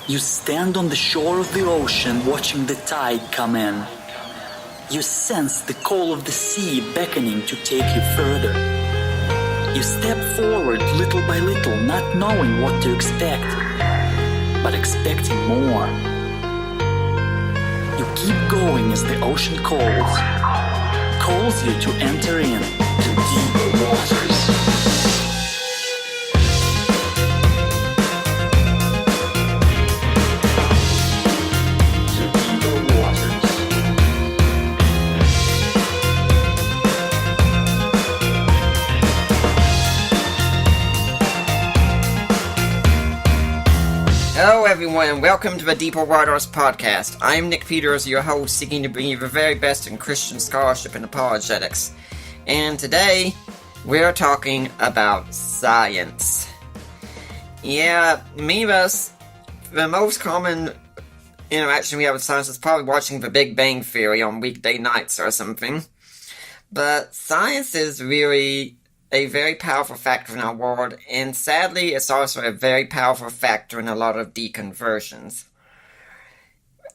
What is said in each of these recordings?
You stand on the shore of the ocean watching the tide come in. You sense the call of the sea beckoning to take you further. You step forward little by little, not knowing what to expect, but expecting more. You keep going as the ocean calls you to enter in to deeper waters. Hello everyone and welcome to the Deeper Waters podcast. I'm Nick Peters, your host, seeking to bring you the very best in Christian scholarship and apologetics. And today, we're talking about science. Yeah, many of us, the most common interaction we have with science is probably watching The Big Bang Theory on weekday nights or something. But science is really a very powerful factor in our world, and sadly, it's also a very powerful factor in a lot of deconversions.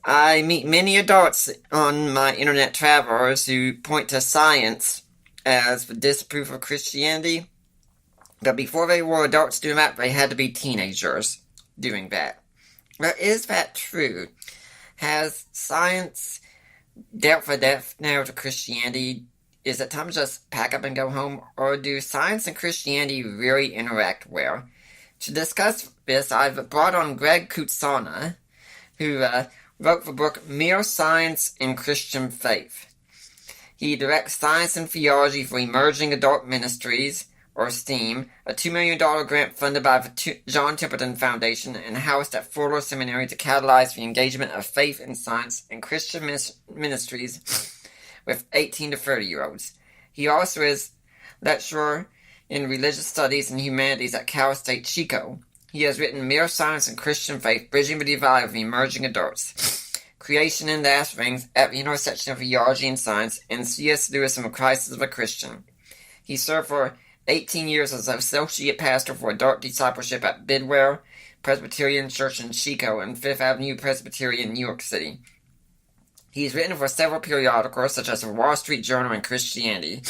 I meet many adults on my internet travels who point to science as the disproof of Christianity, but before they were adults doing that, they had to be teenagers doing that. But is that true? Has science dealt the death knell to Christianity? Is it time to just pack up and go home, or do science and Christianity really interact well? To discuss this, I've brought on Greg Cootsana, who wrote the book Mere Science and Christian Faith. He directs Science and Theology for Emerging Adult Ministries, or STEAM, a $2 million grant funded by the John Templeton Foundation and housed at Fuller Seminary to catalyze the engagement of faith and science and Christian ministries with 18 to 30-year-olds. He also is lecturer in religious studies and humanities at Cal State Chico. He has written Mere Science and Christian Faith, Bridging the Divide of Emerging Adults, Creation and the Offsprings at the Intersection of Theology and Science, and C.S. Lewis and the Crisis of a Christian. He served for 18 years as associate pastor for adult discipleship at Bidwell Presbyterian Church in Chico and Fifth Avenue Presbyterian, New York City. He's written for several periodicals such as the Wall Street Journal and Christianity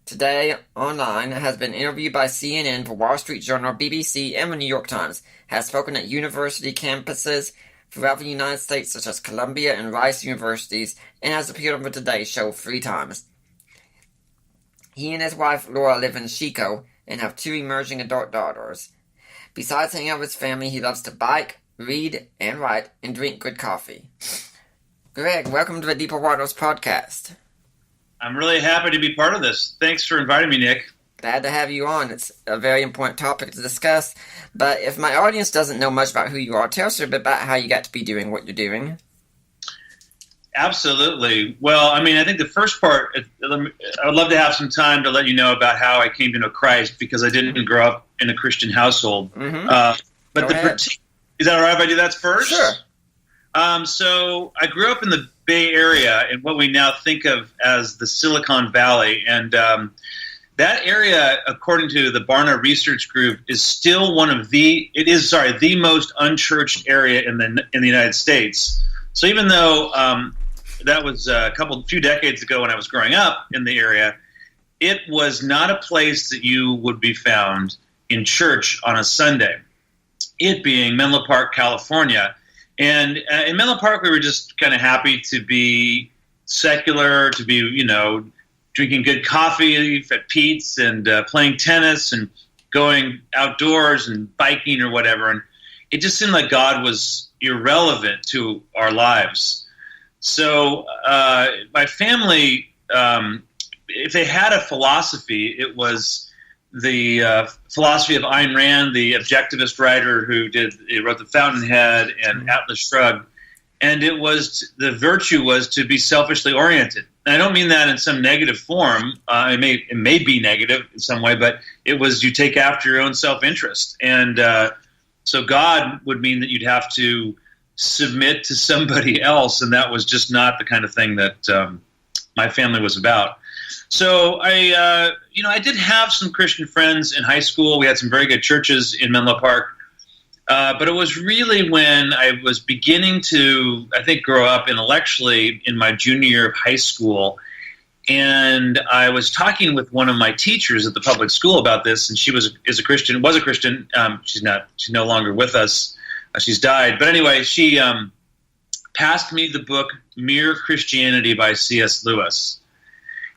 Today Online, has been interviewed by CNN, the Wall Street Journal, BBC, and the New York Times, has spoken at university campuses throughout the United States such as Columbia and Rice Universities, and has appeared on the Today Show 3 times. He and his wife Laura live in Chico and have 2 emerging adult daughters. Besides hanging out with his family, he loves to bike, read, and write, and drink good coffee. Greg, welcome to the Deeper Waters podcast. I'm really happy to be part of this. Thanks for inviting me, Nick. Glad to have you on. It's a very important topic to discuss. But if my audience doesn't know much about who you are, tell us a bit about how you got to be doing what you're doing. Absolutely. Well, I think the first part, I would love to have some time to let you know about how I came to know Christ, because I didn't grow up in a Christian household. Mm-hmm. But is that all right if I do that first? Sure. So I grew up in the Bay Area in what we now think of as the Silicon Valley, and that area, according to the Barna Research Group, is still the most unchurched area in the United States. So even though that was a few decades ago when I was growing up in the area, it was not a place that you would be found in church on a Sunday. It being Menlo Park, California. And in Menlo Park, we were just kind of happy to be secular, to be, drinking good coffee at Pete's and playing tennis and going outdoors and biking or whatever. And it just seemed like God was irrelevant to our lives. So my family, if they had a philosophy, it was the philosophy of Ayn Rand, the objectivist writer who wrote The Fountainhead and Atlas Shrugged, and the virtue was to be selfishly oriented. And I don't mean that in some negative form. It may be negative in some way, but it was you take after your own self-interest. And so God would mean that you'd have to submit to somebody else, and that was just not the kind of thing that my family was about. So I did have some Christian friends in high school. We had some very good churches in Menlo Park. But it was really when I was beginning to, I think, grow up intellectually in my junior year of high school. And I was talking with one of my teachers at the public school about this, and she was a Christian. She's no longer with us. She's died. But anyway, she passed me the book Mere Christianity by C.S. Lewis.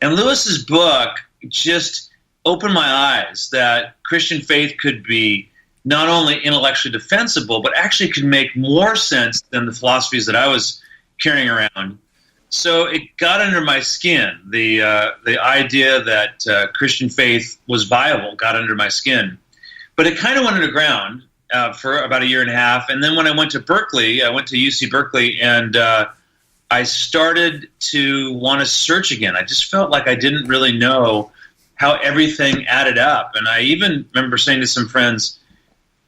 And Lewis's book just opened my eyes that Christian faith could be not only intellectually defensible, but actually could make more sense than the philosophies that I was carrying around. So it got under my skin. The idea that Christian faith was viable got under my skin. But it kind of went underground for about a year and a half. And then when I went to Berkeley, I went to UC Berkeley, and I started to want to search again. I just felt like I didn't really know how everything added up. And I even remember saying to some friends,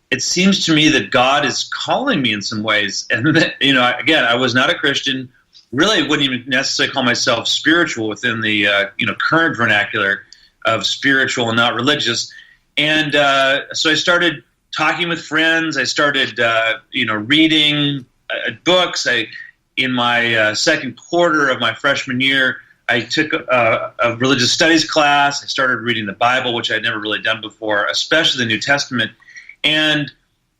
it seems to me that God is calling me in some ways. And that, again, I was not a Christian. Really wouldn't even necessarily call myself spiritual within the current vernacular of spiritual and not religious. And so I started talking with friends. I started reading books. In my second quarter of my freshman year, I took a religious studies class. I started reading the Bible, which I'd never really done before, especially the New Testament. And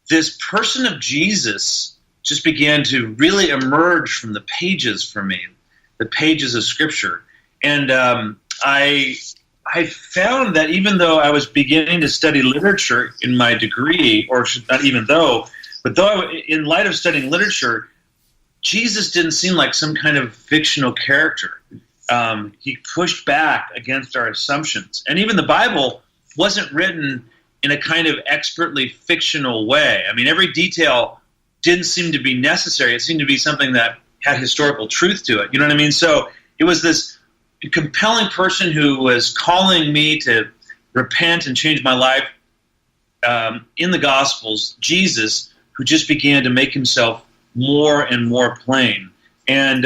this person of Jesus just began to really emerge from the pages for me, the pages of Scripture. And I found that even though I was beginning to study literature in my degree, or not even though, but in light of studying literature, Jesus didn't seem like some kind of fictional character. He pushed back against our assumptions. And even the Bible wasn't written in a kind of expertly fictional way. I mean, every detail didn't seem to be necessary. It seemed to be something that had historical truth to it. You know what I mean? So it was this compelling person who was calling me to repent and change my life in the Gospels, Jesus, who just began to make himself more and more plain. And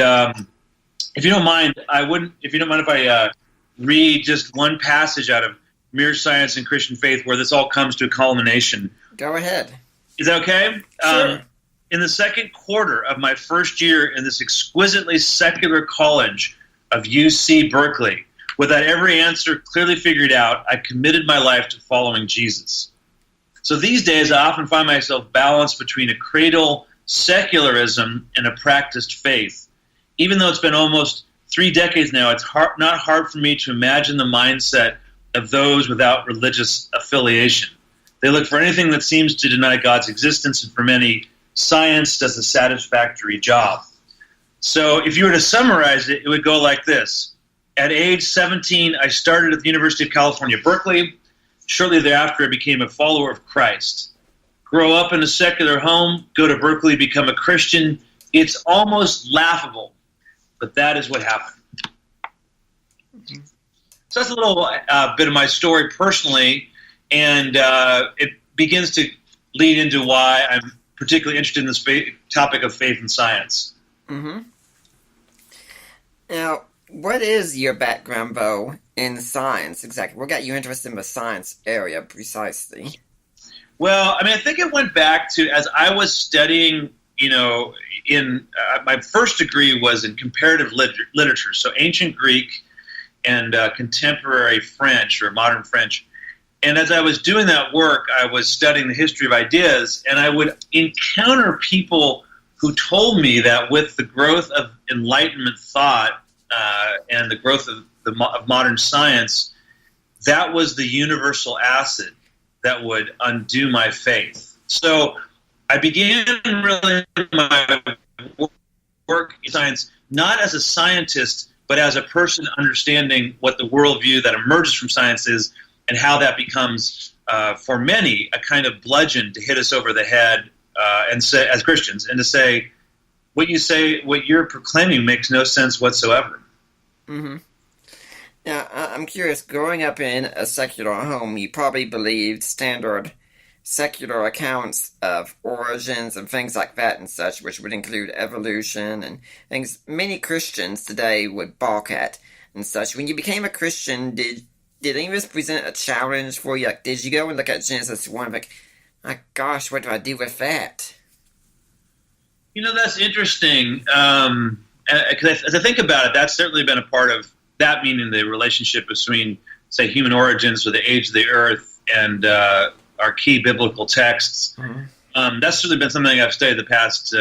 if you don't mind, if I read just one passage out of Mere Science and Christian Faith where this all comes to a culmination. Go ahead. Is that okay? Sure. In the second quarter of my first year in this exquisitely secular college of UC Berkeley, without every answer clearly figured out, I committed my life to following Jesus. So these days, I often find myself balanced between a cradle secularism and a practiced faith. Even though it's been almost 3 decades now, it's not hard for me to imagine the mindset of those without religious affiliation. They look for anything that seems to deny God's existence, and for many, science does a satisfactory job. So if you were to summarize it, it would go like this. At age 17, I started at the University of California, Berkeley. Shortly thereafter, I became a follower of Christ. Grow up in a secular home, go to Berkeley, become a Christian. It's almost laughable, but that is what happened. So that's a little bit of my story personally, and it begins to lead into why I'm particularly interested in this topic of faith and science. Mm-hmm. Now, what is your background, Bo, in science exactly? What got you interested in the science area precisely? Well, I mean, I think it went back to as I was studying, in my first degree was in comparative literature, so ancient Greek and contemporary French or modern French. And as I was doing that work, I was studying the history of ideas, and I would encounter people who told me that with the growth of Enlightenment thought and the growth of modern science, that was the universal acid that would undo my faith. So I began really my work in science not as a scientist, but as a person understanding what the worldview that emerges from science is and how that becomes, for many, a kind of bludgeon to hit us over the head and say, as Christians, and to say, what you're proclaiming makes no sense whatsoever. Mm-hmm. Now, I'm curious, growing up in a secular home, you probably believed standard secular accounts of origins and things like that and such, which would include evolution and things many Christians today would balk at and such. When you became a Christian, did any of this present a challenge for you? Like, did you go and look at Genesis 1 like, My gosh, what do I do with that? That's interesting. Because as I think about it, that's certainly been a part of that, meaning the relationship between, say, human origins or the age of the earth and our key biblical texts. Mm-hmm. That's certainly been something I've studied the past,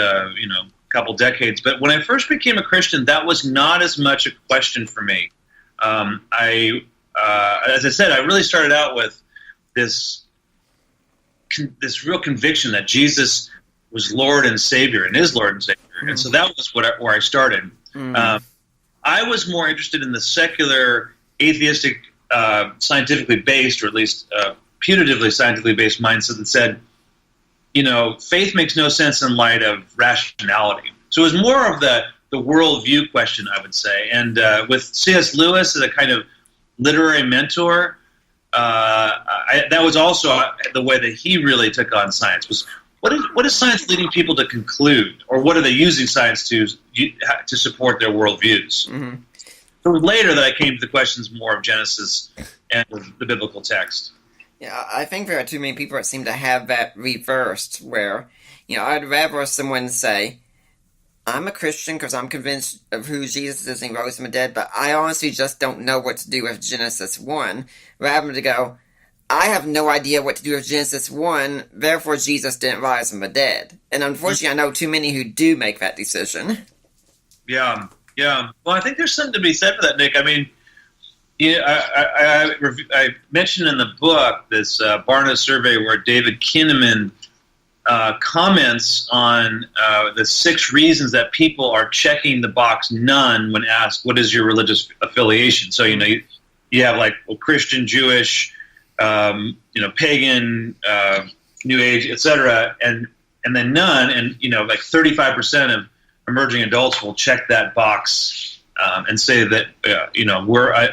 couple decades. But when I first became a Christian, that was not as much a question for me. As I said, I really started out with this real conviction that Jesus was Lord and Savior and is Lord and Savior. Mm-hmm. And so that was where I started. Mm-hmm. I was more interested in the secular, atheistic, scientifically based, or at least putatively scientifically based mindset that said, faith makes no sense in light of rationality. So it was more of the worldview question, I would say. And with C.S. Lewis as a kind of literary mentor, that was also the way that he really took on science. Was what is science leading people to conclude, or what are they using science to support their worldviews? Mm-hmm. So it was later that I came to the questions more of Genesis and the biblical text. Yeah, I think there are too many people that seem to have that reversed, where, I'd rather someone say, I'm a Christian because I'm convinced of who Jesus is and he rose from the dead, but I honestly just don't know what to do with Genesis 1, rather than to go, I have no idea what to do with Genesis 1, therefore Jesus didn't rise from the dead. And unfortunately, I know too many who do make that decision. Yeah. Well, I think there's something to be said for that, Nick. I mean, I mentioned in the book this Barna survey where David Kinnaman comments on the 6 reasons that people are checking the box none when asked, what is your religious affiliation? So, you have like Christian, Jewish, pagan, New Age, etc., and then none, and like 35% of emerging adults will check that box and say that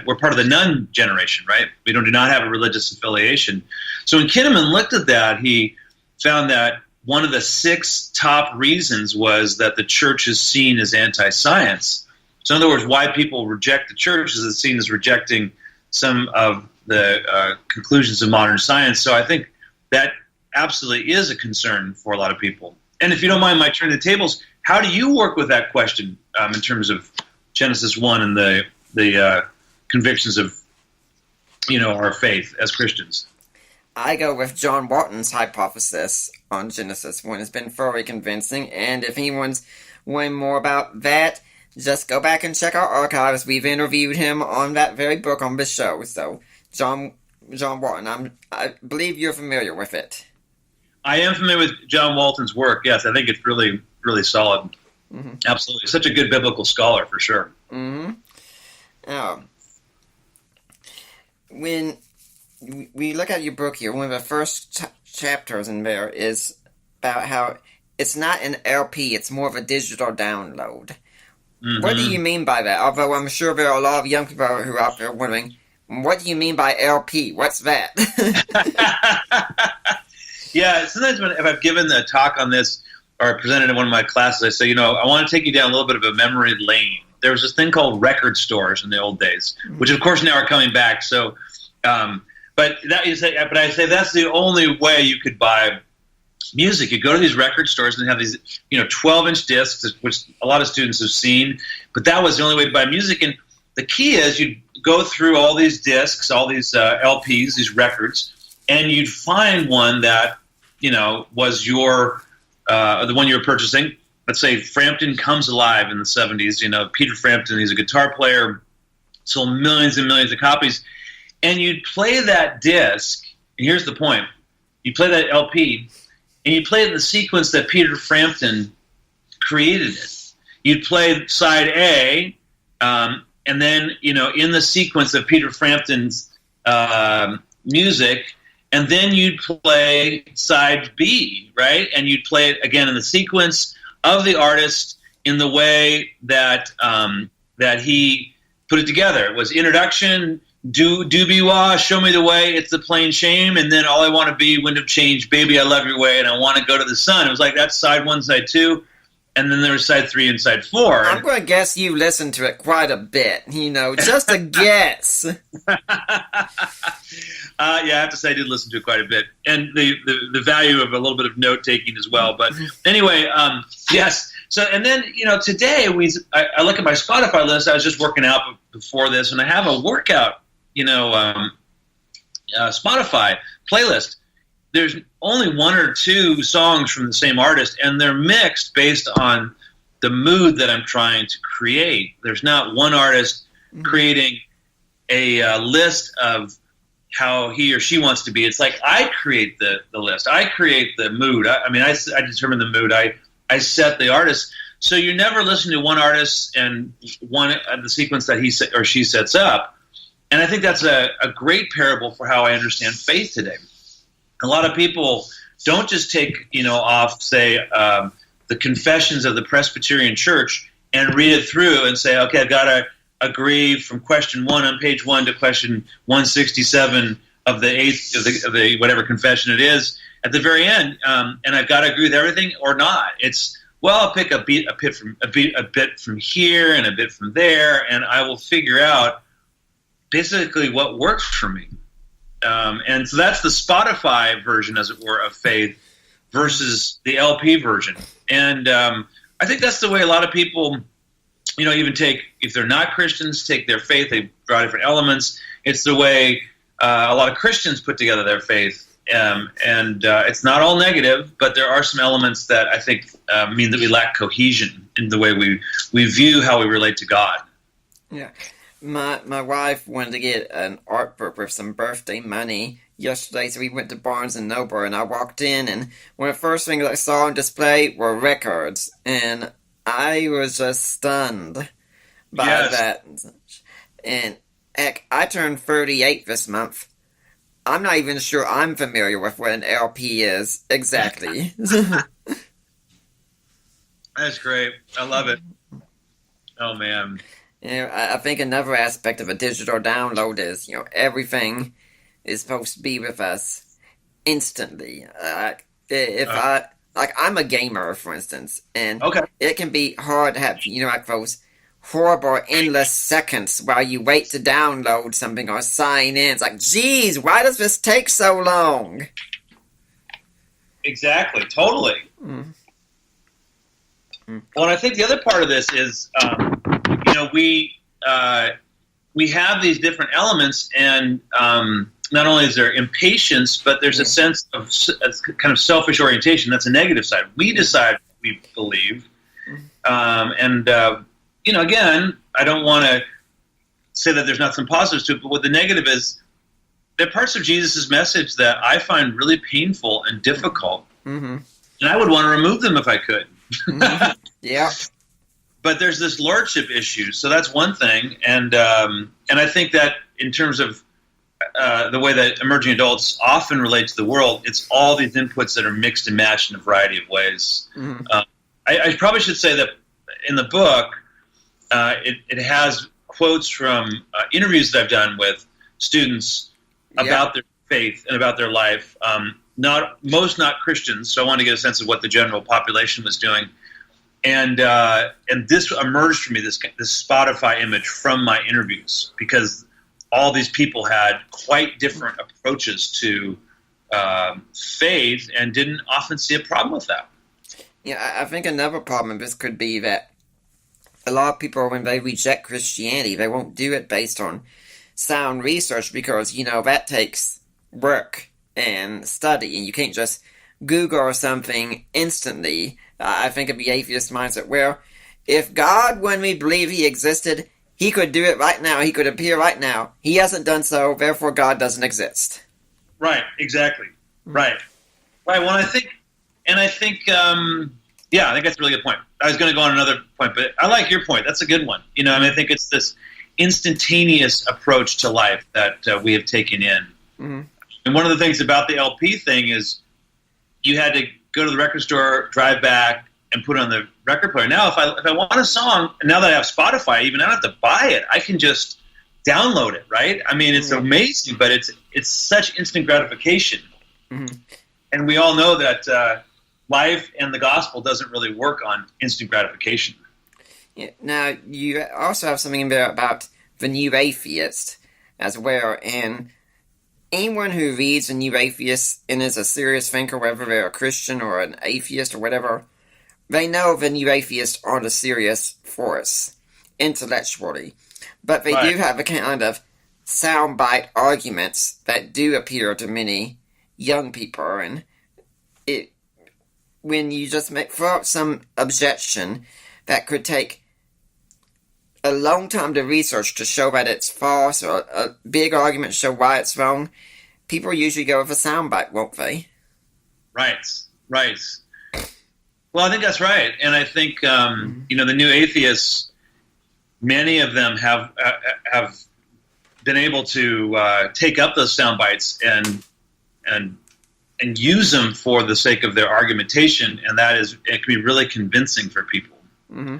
we're part of the none generation, right? We do not have a religious affiliation. So when Kinnaman looked at that, he found that one of the 6 top reasons was that the church is seen as anti-science. So in other words, why people reject the church is it's seen as rejecting some of the conclusions of modern science. So I think that absolutely is a concern for a lot of people. And if you don't mind my turning the tables, how do you work with that question in terms of Genesis 1 and the convictions of our faith as Christians? I go with John Walton's hypothesis on Genesis 1. It's been thoroughly convincing, and if anyone's wanting more about that, just go back and check our archives. We've interviewed him on that very book on this show. So, John Walton, I believe you're familiar with it. I am familiar with John Walton's work, yes. I think it's really, really solid. Mm-hmm. Absolutely. Such a good biblical scholar, for sure. Mm-hmm. When we look at your book here, one of the first chapters in there is about how it's not an LP, it's more of a digital download. Mm-hmm. What do you mean by that? Although I'm sure there are a lot of young people who are out there wondering, what do you mean by LP? What's that? Yeah, sometimes if I've given a talk on this or presented in one of my classes, I say, I want to take you down a little bit of a memory lane. There was this thing called record stores in the old days, which of course now are coming back. So, but I say that's the only way you could buy music. You go to these record stores and they have these, 12-inch discs, which a lot of students have seen. But that was the only way to buy music. And the key is you'd go through all these discs, all these LPs, these records, and you'd find one that, was your the one you were purchasing. Let's say Frampton Comes Alive in the 70s. Peter Frampton, he's a guitar player, sold millions and millions of copies. And you'd play that disc, and here's the point. You play that LP, and you play it in the sequence that Peter Frampton created it. You'd play side A, and then, in the sequence of Peter Frampton's music, and then you'd play side B, right? And you'd play it again in the sequence of the artist in the way that that he put it together. It was introduction, do-be wah, show me the way, it's the plain shame, and then all I want to be, wind of change, baby, I love your way, and I want to go to the sun. It was like that's side 1, side 2. and then there was side 3 and side 4. I'm going to guess you listened to it quite a bit, just a guess. Yeah, I have to say I did listen to it quite a bit, and the value of a little bit of note taking as well. But anyway, yes. So, and then today I look at my Spotify list. I was just working out before this, and I have a workout Spotify playlist. There's only 1 or 2 songs from the same artist, and they're mixed based on the mood that I'm trying to create. There's not one artist creating a list of how he or she wants to be. It's like I create the list. I create the mood. I determine the mood. I set the artist. So you never listen to one artist and the sequence that he or she sets up. And I think that's a great parable for how I understand faith today. A lot of people don't just take, off, say, the Confessions of the Presbyterian Church and read it through and say, okay, I've got to agree from question 1 on page 1 to question 167 of the 8th of the whatever confession it is at the very end, and I've got to agree with everything or not. It's I'll pick a bit from here and a bit from there, and I will figure out basically what works for me. And so that's the Spotify version, as it were, of faith versus the LP version. And I think that's the way a lot of people, even take, if they're not Christians, take their faith. They draw different elements. It's the way a lot of Christians put together their faith. And it's not all negative, but there are some elements that I think mean that we lack cohesion in the way we view how we relate to God. Yeah. My wife wanted to get an art book with some birthday money yesterday, so we went to Barnes & Noble, and I walked in, and one of the first things I saw on display were records, and I was just stunned by that. And heck, I turned 38 this month. I'm not even sure I'm familiar with what an LP is exactly. That's great. I love it. Oh, man. I think another aspect of a digital download is, everything is supposed to be with us instantly. I'm a gamer, for instance, and it can be hard to have, those horrible endless seconds while you wait to download something or sign in. It's like, geez, why does this take so long? Exactly, totally. Mm. Well, and I think the other part of this is, we have these different elements, and not only is there impatience, but there's a sense of kind of selfish orientation. That's a negative side. We decide what we believe, again, I don't want to say that there's not some positives to it, but what the negative is, there are parts of Jesus' message that I find really painful and difficult, and I would want to remove them if I could. Yeah. But there's this lordship issue, so that's one thing, and I think that in terms of the way that emerging adults often relate to the world, it's all these inputs that are mixed and matched in a variety of ways. I probably should say that in the book, it has quotes from interviews that I've done with students about their faith and about their life. Most not Christians, so I want to get a sense of what the general population was doing. And this emerged for me, this Spotify image from my interviews, because all these people had quite different approaches to faith and didn't often see a problem with that. Yeah, I think another problem of this could be that a lot of people, when they reject Christianity, they won't do it based on sound research because, that takes work and study, and you can't just Google something instantly. I think of the atheist mindset where if God, when we believe he existed, he could do it right now, he could appear right now. He hasn't done so, therefore God doesn't exist. Right, exactly. Right. Well, I think that's a really good point. I was going to go on another point, but I like your point. That's a good one. I think it's this instantaneous approach to life that we have taken in. Mm-hmm. And one of the things about the LP thing is you had to go to the record store, drive back, and put it on the record player. Now, if I want a song, now that I have Spotify, even I don't have to buy it. I can just download it, right? I mean, it's amazing, but it's such instant gratification. Mm-hmm. And we all know that life and the gospel doesn't really work on instant gratification. Yeah. Now, you also have something in there about the New Atheist as well, and anyone who reads the New Atheist and is a serious thinker, whether they're a Christian or an atheist or whatever, they know the New Atheists aren't a serious force intellectually, but they do have a kind of soundbite arguments that do appeal to many young people, and when you just throw up some objection that could take a long time to research to show that it's false, or a big argument to show why it's wrong, people usually go with a soundbite, won't they? Right. Well, I think that's right, and I think the New Atheists, many of them have been able to take up those sound bites and use them for the sake of their argumentation, and it can be really convincing for people. Mm-hmm.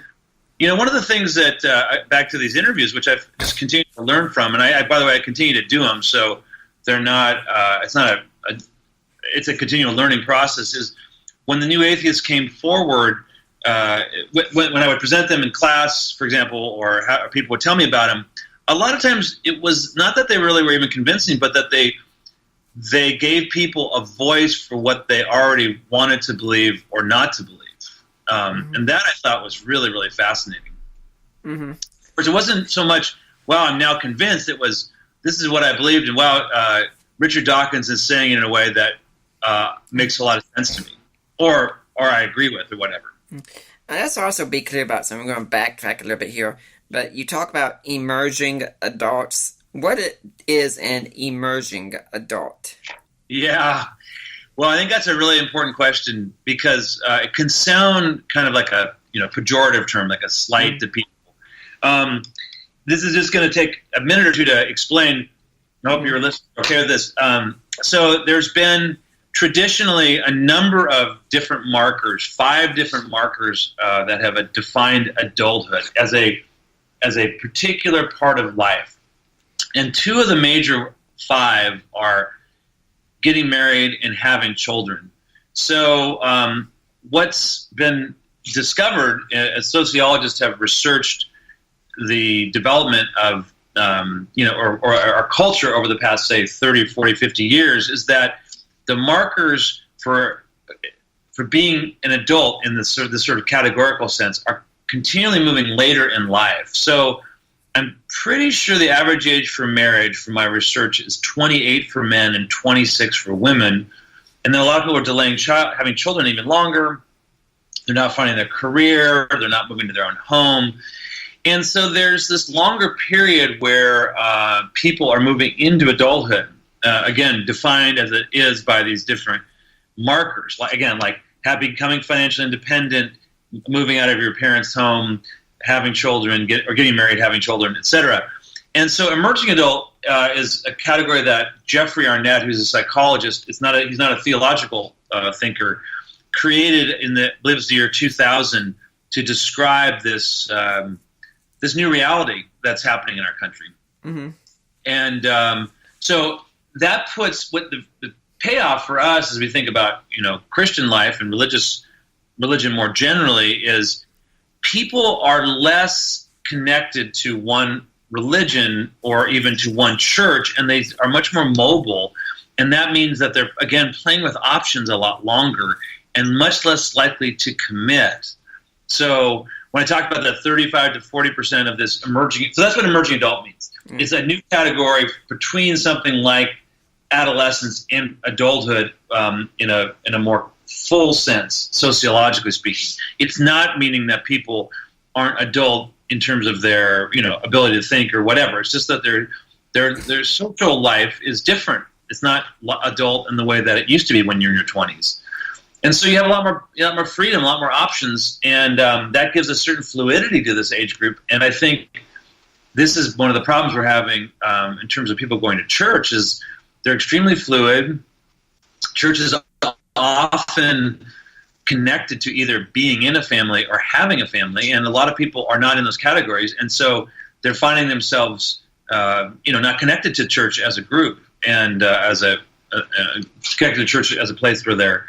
One of the things that back to these interviews, which I've just continued to learn from, and I by the way, I continue to do them, so they're not. It's a continual learning process. Is when the New Atheists came forward. When I would present them in class, for example, or people would tell me about them, a lot of times it was not that they really were even convincing, but that they gave people a voice for what they already wanted to believe or not to believe. And that I thought was really, really fascinating. Mm-hmm. Because it wasn't so much, well, I'm now convinced. It was, this is what I believed, and wow, Richard Dawkins is saying it in a way that makes a lot of sense to me, or I agree with, or whatever. And let's also be clear about something. I'm going to backtrack a little bit here, but you talk about emerging adults. What is an emerging adult? Yeah. Well, I think that's a really important question because it can sound kind of like a pejorative term, like a slight to people. This is just going to take a minute or two to explain. I hope you're listening. Okay with this. So there's been traditionally a number of different markers, 5 different markers that have defined adulthood as a particular part of life. And 2 of the major 5 are getting married and having children. So what's been discovered, as sociologists have researched the development of, or our culture over the past, say, 30, 40, 50 years, is that the markers for being an adult in this sort of categorical sense are continually moving later in life. So I'm pretty sure the average age for marriage, from my research, is 28 for men and 26 for women. And then a lot of people are delaying having children even longer. They're not finding their career. They're not moving to their own home. And so there's this longer period where people are moving into adulthood, again, defined as it is by these different markers. Like becoming financially independent, moving out of your parents' home, having children, getting married, having children, etc. And so emerging adult is a category that Jeffrey Arnett, who's a psychologist, he's not a theological thinker, created I believe it was the year 2000 to describe this this new reality that's happening in our country. Mm-hmm. And so that puts what the payoff for us as we think about Christian life and religion more generally is people are less connected to one religion or even to one church, and they are much more mobile. And that means that they're, again, playing with options a lot longer and much less likely to commit. So when I talk about that 35 to 40% of this emerging, so that's what emerging adult means. Mm-hmm. It's a new category between something like adolescence and adulthood in a more full sense, sociologically speaking. It's not meaning that people aren't adult in terms of their ability to think or whatever. It's just that their social life is different. It's not adult in the way that it used to be when you're in your 20s. And so you have a lot more freedom, a lot more options, and that gives a certain fluidity to this age group. And I think this is one of the problems we're having in terms of people going to church is they're extremely fluid. Churches often connected to either being in a family or having a family, and a lot of people are not in those categories, and so they're finding themselves, not connected to church as a group, and as connected to church as a place where they're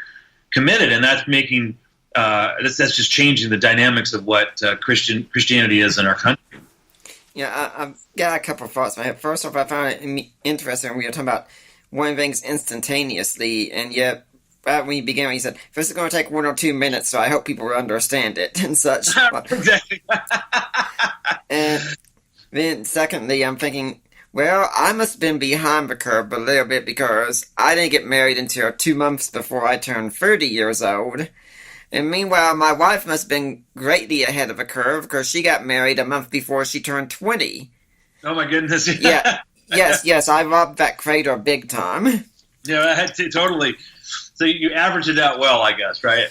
committed, and that's making that's just changing the dynamics of what Christianity is in our country. Yeah, I've got a couple of thoughts. First off, I found it interesting when we were talking about one things instantaneously, and yet when you began, you said, this is going to take 1 or 2 minutes, so I hope people understand it and such. Exactly. And then secondly, I'm thinking, well, I must have been behind the curve a little bit because I didn't get married until 2 months before I turned 30 years old. And meanwhile, my wife must have been greatly ahead of the curve because she got married a month before she turned 20. Oh my goodness! Yeah, yes, I robbed that crater big time. Yeah, totally. So you average it out well, I guess, right?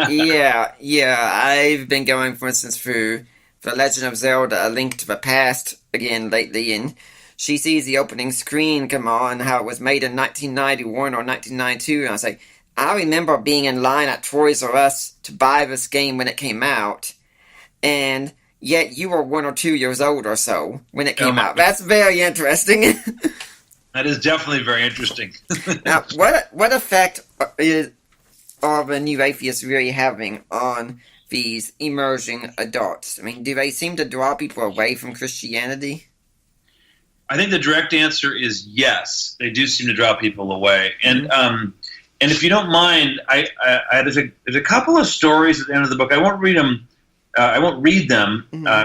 Yeah. I've been going, for instance, through The Legend of Zelda: A Link to the Past again lately, and she sees the opening screen come on, how it was made in 1991 or 1992, and I say, I remember being in line at Toys R Us to buy this game when it came out, and yet you were 1 or 2 years old or so when it came out. That's very interesting. That is definitely very interesting. Now, what effect are the new atheists really having on these emerging adults? I mean, do they seem to draw people away from Christianity? I think the direct answer is yes. They do seem to draw people away, and and if you don't mind, there's a couple of stories at the end of the book. I won't read them.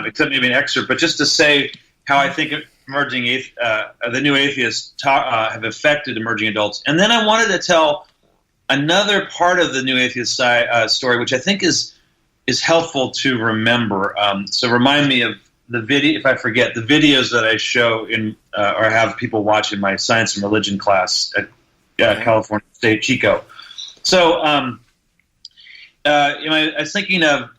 Except maybe an excerpt. But just to say how I think the new atheists have affected emerging adults. And then I wanted to tell another part of the new atheist story, which I think is helpful to remember. So remind me of the video, if I forget, the videos that I show or have people watch in my science and religion class at California State, Chico. So I was thinking of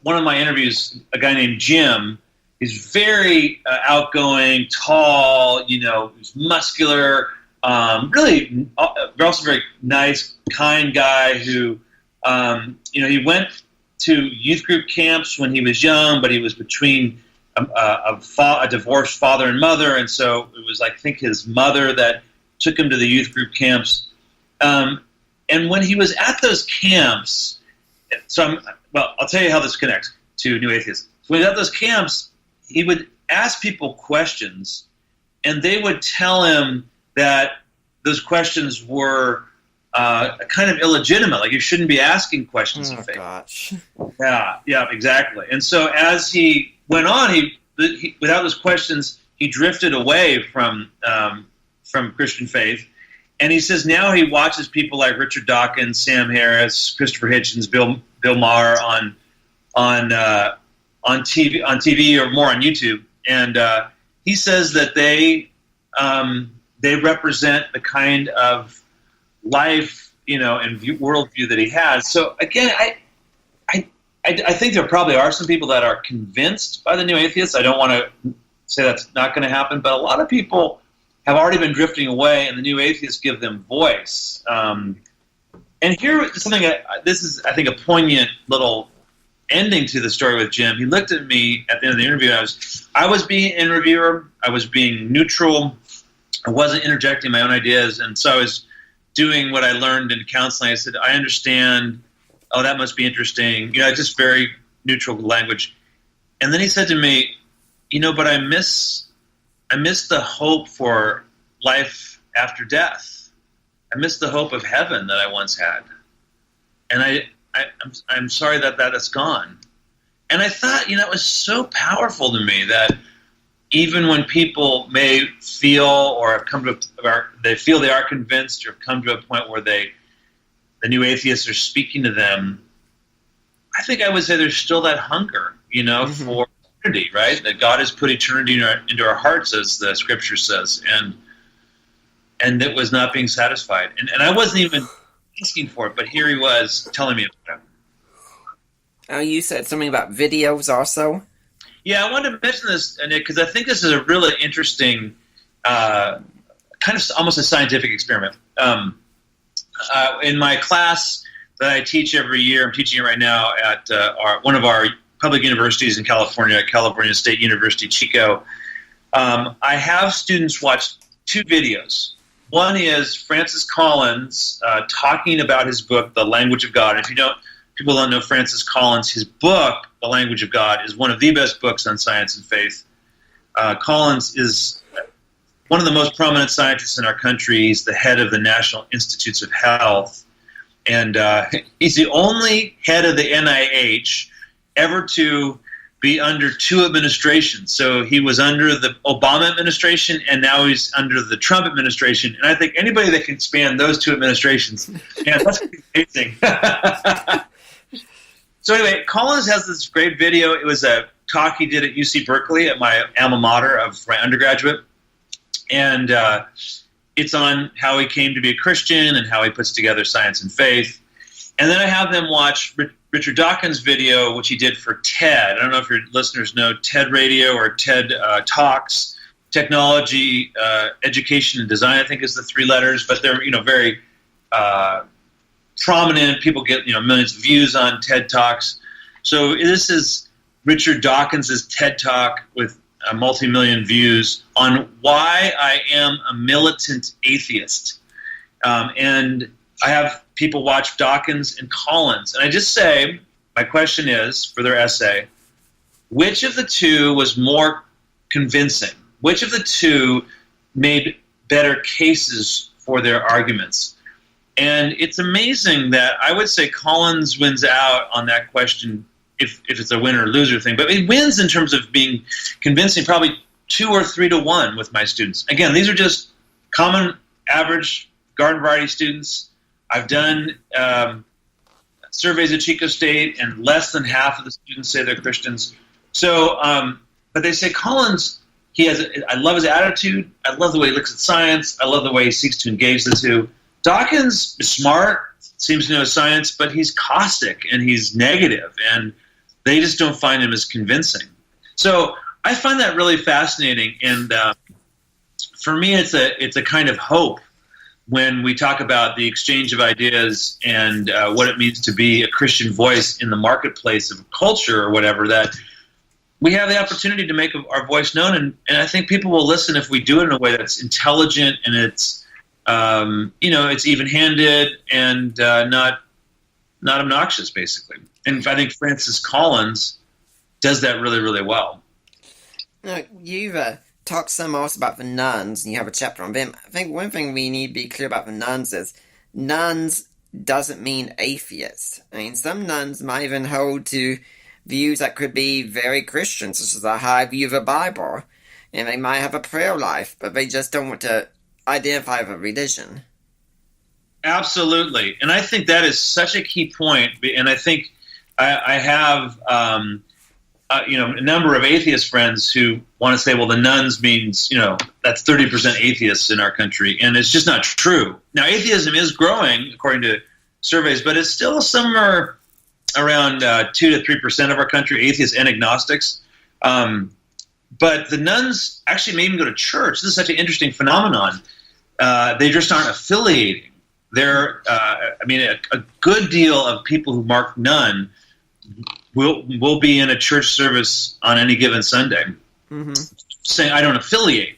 one of my interviews, a guy named Jim. He's very outgoing, tall, he's muscular, really also very nice, kind guy who, he went to youth group camps when he was young, but he was between a divorced father and mother, and so it was, I think, his mother that took him to the youth group camps. And when he was at those camps, I'll tell you how this connects to New Atheists. So when he was at those camps, he would ask people questions, and they would tell him that those questions were kind of illegitimate. Like, you shouldn't be asking questions of faith. Gosh. Yeah, exactly. And so as he went on, he without those questions, he drifted away from Christian faith. And he says now he watches people like Richard Dawkins, Sam Harris, Christopher Hitchens, Bill Maher on TV or more on YouTube, and he says that they represent the kind of life, and worldview that he has. So again, I think there probably are some people that are convinced by the new atheists. I don't want to say that's not going to happen, but a lot of people have already been drifting away, and the new atheists give them voice. And here is something. This is, I think, a poignant little ending to the story with Jim. He looked at me at the end of the interview. I was being an interviewer. I was being neutral. I wasn't interjecting my own ideas, and so I was doing what I learned in counseling. I said, "I understand. Oh, that must be interesting." Just very neutral language. And then he said to me, "But I miss the hope for life after death. I miss the hope of heaven that I once had, and I'm sorry that is gone." And I thought, it was so powerful to me that even when people may feel or have come to, or they feel they are convinced or have come to a point where the new atheists are speaking to them, I think I would say there's still that hunger, for eternity, right? That God has put eternity into our hearts, as the scripture says, and it was not being satisfied. And I wasn't even asking for it, but here he was telling me about it. You said something about videos also? Yeah, I wanted to mention this, Nick, because I think this is a really interesting, kind of almost a scientific experiment. In my class that I teach every year, I'm teaching it right now at one of our public universities in California, California State University, Chico. I have students watch 2 videos. One is Francis Collins talking about his book, The Language of God. And if people don't know Francis Collins, his book, The Language of God, is one of the best books on science and faith. Collins is one of the most prominent scientists in our country. He's the head of the National Institutes of Health. And he's the only head of the NIH ever to be under two administrations. So he was under the Obama administration, and now he's under the Trump administration. And I think anybody that can span those two administrations, man, that's amazing. So anyway, Collins has this great video. It was a talk he did at UC Berkeley, at my alma mater of my undergraduate. And it's on how he came to be a Christian and how he puts together science and faith. And then I have them watch Richard Dawkins' video, which he did for TED. I don't know if your listeners know TED Radio or TED Talks. Technology, education, and design, I think, is the three letters. But they're very prominent. People get millions of views on TED Talks. So this is Richard Dawkins' TED Talk with multi-million views on why I am a militant atheist. And I have people watch Dawkins and Collins. And I just say, my question is, for their essay, which of the two was more convincing? Which of the two made better cases for their arguments? And it's amazing that I would say Collins wins out on that question if it's a winner or loser thing. But it wins in terms of being convincing, probably 2 or 3 to 1 with my students. Again, these are just common, average garden variety students. I've done surveys at Chico State, and less than half of the students say they're Christians. So, but they say Collins, I love his attitude. I love the way he looks at science. I love the way he seeks to engage the two. Dawkins is smart, seems to know science, but he's caustic and he's negative, and they just don't find him as convincing. So I find that really fascinating, and for me, it's a kind of hope when we talk about the exchange of ideas and what it means to be a Christian voice in the marketplace of culture or whatever, that we have the opportunity to make our voice known, and I think people will listen if we do it in a way that's intelligent and it's it's even-handed and not obnoxious, basically. And I think Francis Collins does that really, really well. Now, you've talked some also about the nuns, and you have a chapter on them. I think one thing we need to be clear about the nuns is nuns doesn't mean atheists. I mean, some nuns might even hold to views that could be very Christian, such as a high view of the Bible, and they might have a prayer life, but they just don't want to identify with a religion. Absolutely. And I think that is such a key point. And I think I have a number of atheist friends who want to say, well, the nuns means, that's 30% atheists in our country. And it's just not true. Now, atheism is growing, according to surveys, but it's still somewhere around 2 to 3% of our country, atheists and agnostics. But the nuns actually may even go to church. This is such an interesting phenomenon. They just aren't affiliating. They're, a good deal of people who mark nun will be in a church service on any given Sunday, saying, I don't affiliate.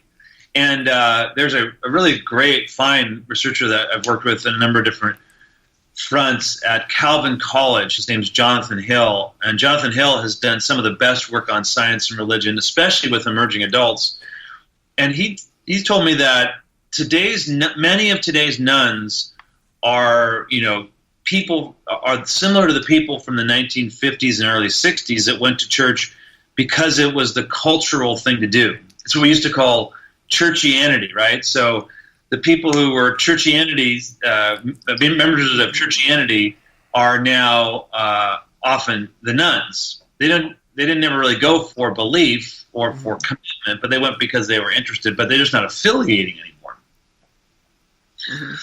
And there's a really great, fine researcher that I've worked with in a number of different fronts at Calvin College. His name's Jonathan Hill. And Jonathan Hill has done some of the best work on science and religion, especially with emerging adults. And he told me that many of today's nuns are, people are similar to the people from the 1950s and early 60s that went to church because it was the cultural thing to do. It's what we used to call churchianity, right? So the people who were churchianities, members of churchianity, are now often the nuns. They didn't ever really go for belief or for commitment, but they went because they were interested, but they're just not affiliating anymore. Mm-hmm.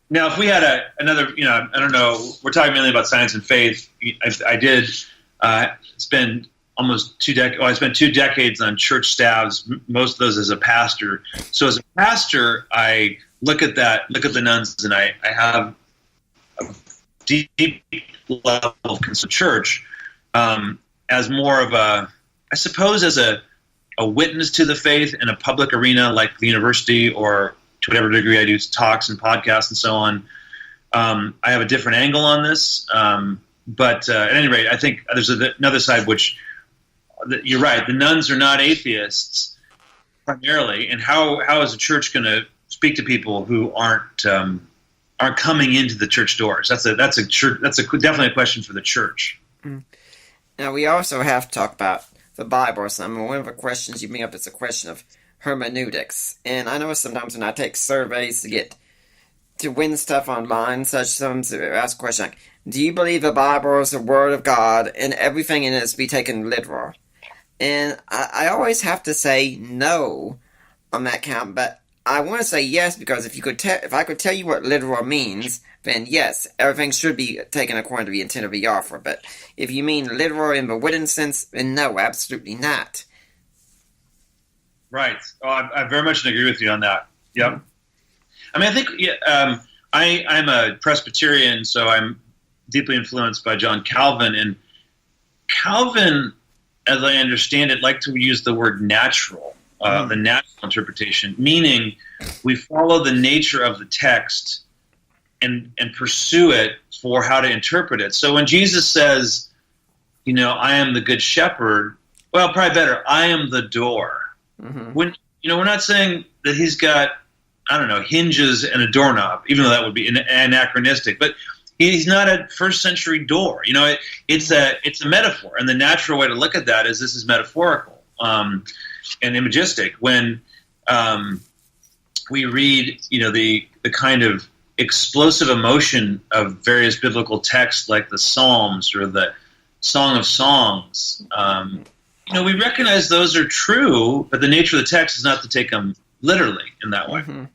Now, if we had another, I don't know, we're talking mainly about science and faith. I did spend almost 2 decades. I spent 2 decades on church staffs, most of those as a pastor. So as a pastor, I look at the nuns, and I have a deep level of concern church as more of as a witness to the faith in a public arena like the university or to whatever degree I do talks and podcasts and so on, I have a different angle on this. But at any rate, I think there's another side which you're right. The nuns are not atheists primarily, and how is the church going to speak to people who aren't coming into the church doors? That's definitely a question for the church. Now we also have to talk about the Bible. So one of the questions you bring up is a question of hermeneutics, and I know sometimes when I take surveys to win stuff online, sometimes ask a question like, do you believe the Bible is the Word of God and everything in it is to be taken literal? And I always have to say no on that count, but I want to say yes because if I could tell you what literal means, then yes, everything should be taken according to the intent of the author. But if you mean literal in the wooden sense, then no, absolutely not. Right. Oh, I very much agree with you on that. Yep. Mm-hmm. I mean, I think I'm a Presbyterian, so I'm deeply influenced by John Calvin. And Calvin, as I understand it, liked to use the word natural, the natural interpretation, meaning we follow the nature of the text and pursue it for how to interpret it. So when Jesus says, I am the good shepherd, well, probably better, I am the door. Mm-hmm. When we're not saying that he's got, I don't know, hinges and a doorknob, even though that would be anachronistic. But he's not a first century door. It's a metaphor, and the natural way to look at that is this is metaphorical and imagistic. When we read, the kind of explosive emotion of various biblical texts, like the Psalms or the Song of Songs. We recognize those are true, but the nature of the text is not to take them literally in that way. Mm-hmm.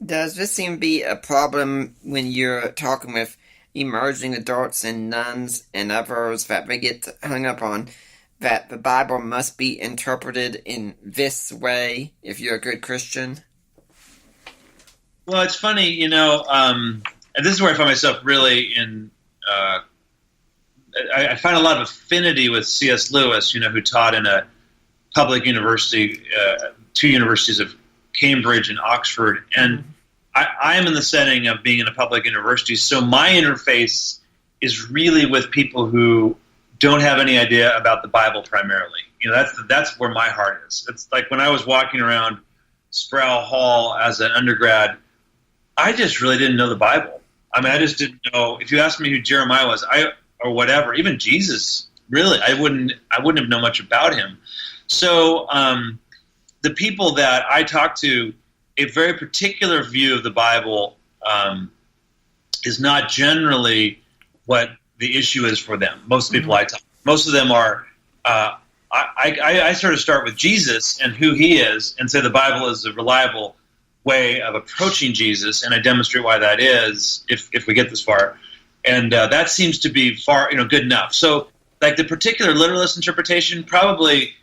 Does this seem to be a problem when you're talking with emerging adults and nuns and others that they get hung up on that the Bible must be interpreted in this way if you're a good Christian? Well, it's funny, and this is where I find myself really in I find a lot of affinity with C.S. Lewis, who taught in a public university, two universities of Cambridge and Oxford. And I am in the setting of being in a public university, so my interface is really with people who don't have any idea about the Bible primarily. That's where my heart is. It's like when I was walking around Sproul Hall as an undergrad, I just really didn't know the Bible. I mean, I just didn't know. If you asked me who Jeremiah was, or whatever, even Jesus, really, I wouldn't have known much about him. So the people that I talk to, a very particular view of the Bible is not generally what the issue is for them. Most people I talk to, most of them are, I sort of start with Jesus and who he is and say the Bible is a reliable way of approaching Jesus, and I demonstrate why that is if we get this far. And that seems to be good enough. So, like the particular literalist interpretation, probably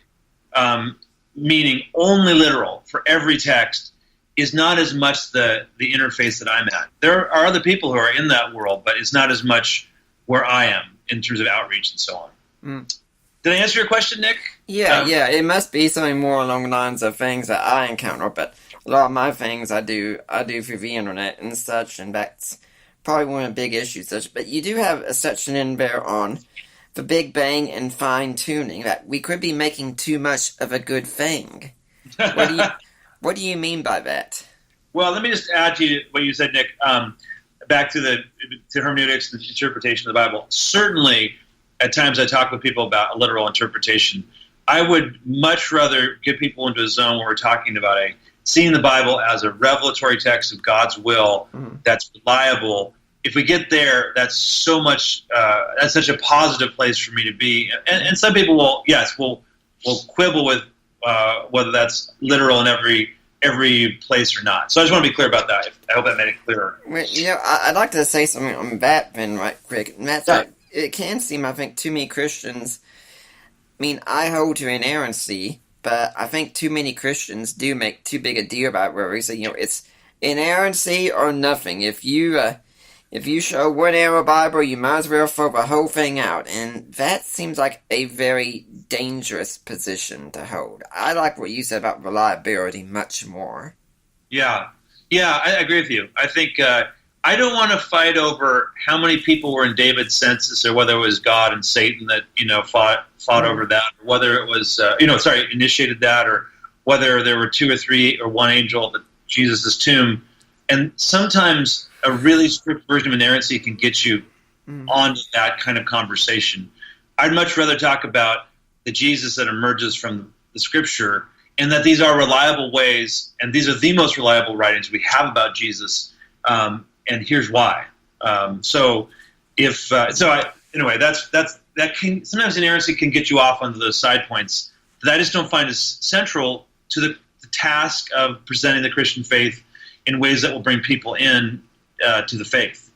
meaning only literal for every text, is not as much the interface that I'm at. There are other people who are in that world, but it's not as much where I am in terms of outreach and so on. Did I answer your question, Nick? Yeah. It must be something more along the lines of things that I encounter, but a lot of my things I do through the internet and such, and that's probably one of the big issues. But you do have a section in there on the Big Bang and fine-tuning, that we could be making too much of a good thing. What do you mean by that? Well, let me just add to what you said, Nick, back to hermeneutics and interpretation of the Bible. Certainly, at times I talk with people about a literal interpretation. I would much rather get people into a zone where we're talking about seeing the Bible as a revelatory text of God's will that's reliable. If we get there, that's so much. That's such a positive place for me to be. And some people will quibble with whether that's literal in every place or not. So I just want to be clear about that. I hope that made it clearer. Well, I'd like to say something on that then, right quick. And that's like, it can seem, I think, too many Christians. I mean, I hold to inerrancy, but I think too many Christians do make too big a deal about it, where we say, it's inerrancy or nothing. If you show one error Bible, you might as well throw the whole thing out. And that seems like a very dangerous position to hold. I like what you said about reliability much more. Yeah, yeah, I agree with you. I think I don't want to fight over how many people were in David's census, or whether it was God and Satan that fought over that, or whether it was initiated that, or whether there were two or three or one angel at Jesus' tomb. And sometimes a really strict version of inerrancy can get you onto that kind of conversation. I'd much rather talk about the Jesus that emerges from the Scripture, and that these are reliable ways, and these are the most reliable writings we have about Jesus. And here's why. Anyway, that can sometimes inerrancy can get you off onto those side points that I just don't find as central to the task of presenting the Christian faith in ways that will bring people in to the faith.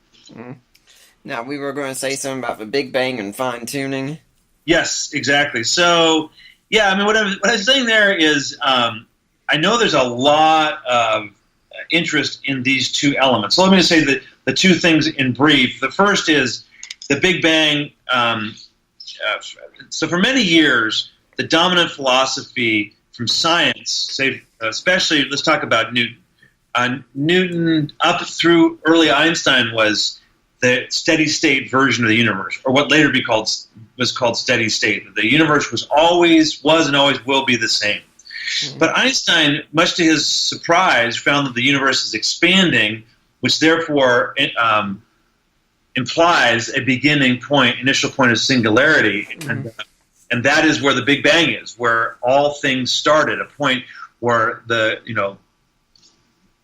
Now, we were going to say something about the Big Bang and fine-tuning. Yes, exactly. So, yeah, I mean, what I was saying there is I know there's a lot of interest in these two elements. So let me just say that the two things in brief. The first is the Big Bang. So for many years, the dominant philosophy from science, say especially, let's talk about Newton. Newton up through early Einstein was the steady state version of the universe, or what later was called steady state. The universe was and always will be the same. But Einstein, much to his surprise, found that the universe is expanding, which therefore implies a initial point of singularity, and that is where the Big Bang is, where all things started, a point where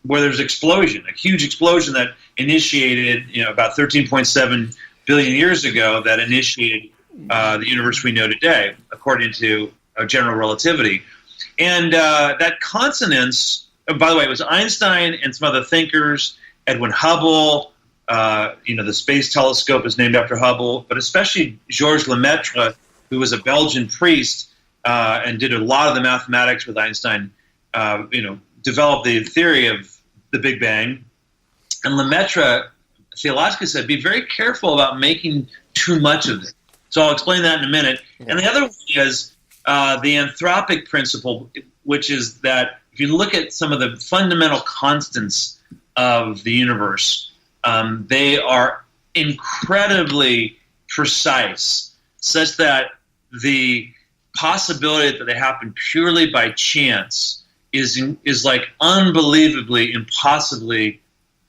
where there's explosion, a huge explosion that initiated, about 13.7 billion years ago, that initiated the universe we know today, according to general relativity. And that consonance, by the way, it was Einstein and some other thinkers, Edwin Hubble, the Space Telescope is named after Hubble, but especially Georges Lemaitre, who was a Belgian priest and did a lot of the mathematics with Einstein, developed the theory of the Big Bang. And Lemaitre theologically said, be very careful about making too much of it. So I'll explain that in a minute. Yeah. And the other one is the anthropic principle, which is that if you look at some of the fundamental constants of the universe, they are incredibly precise, such that the possibility that they happen purely by chance is like unbelievably, impossibly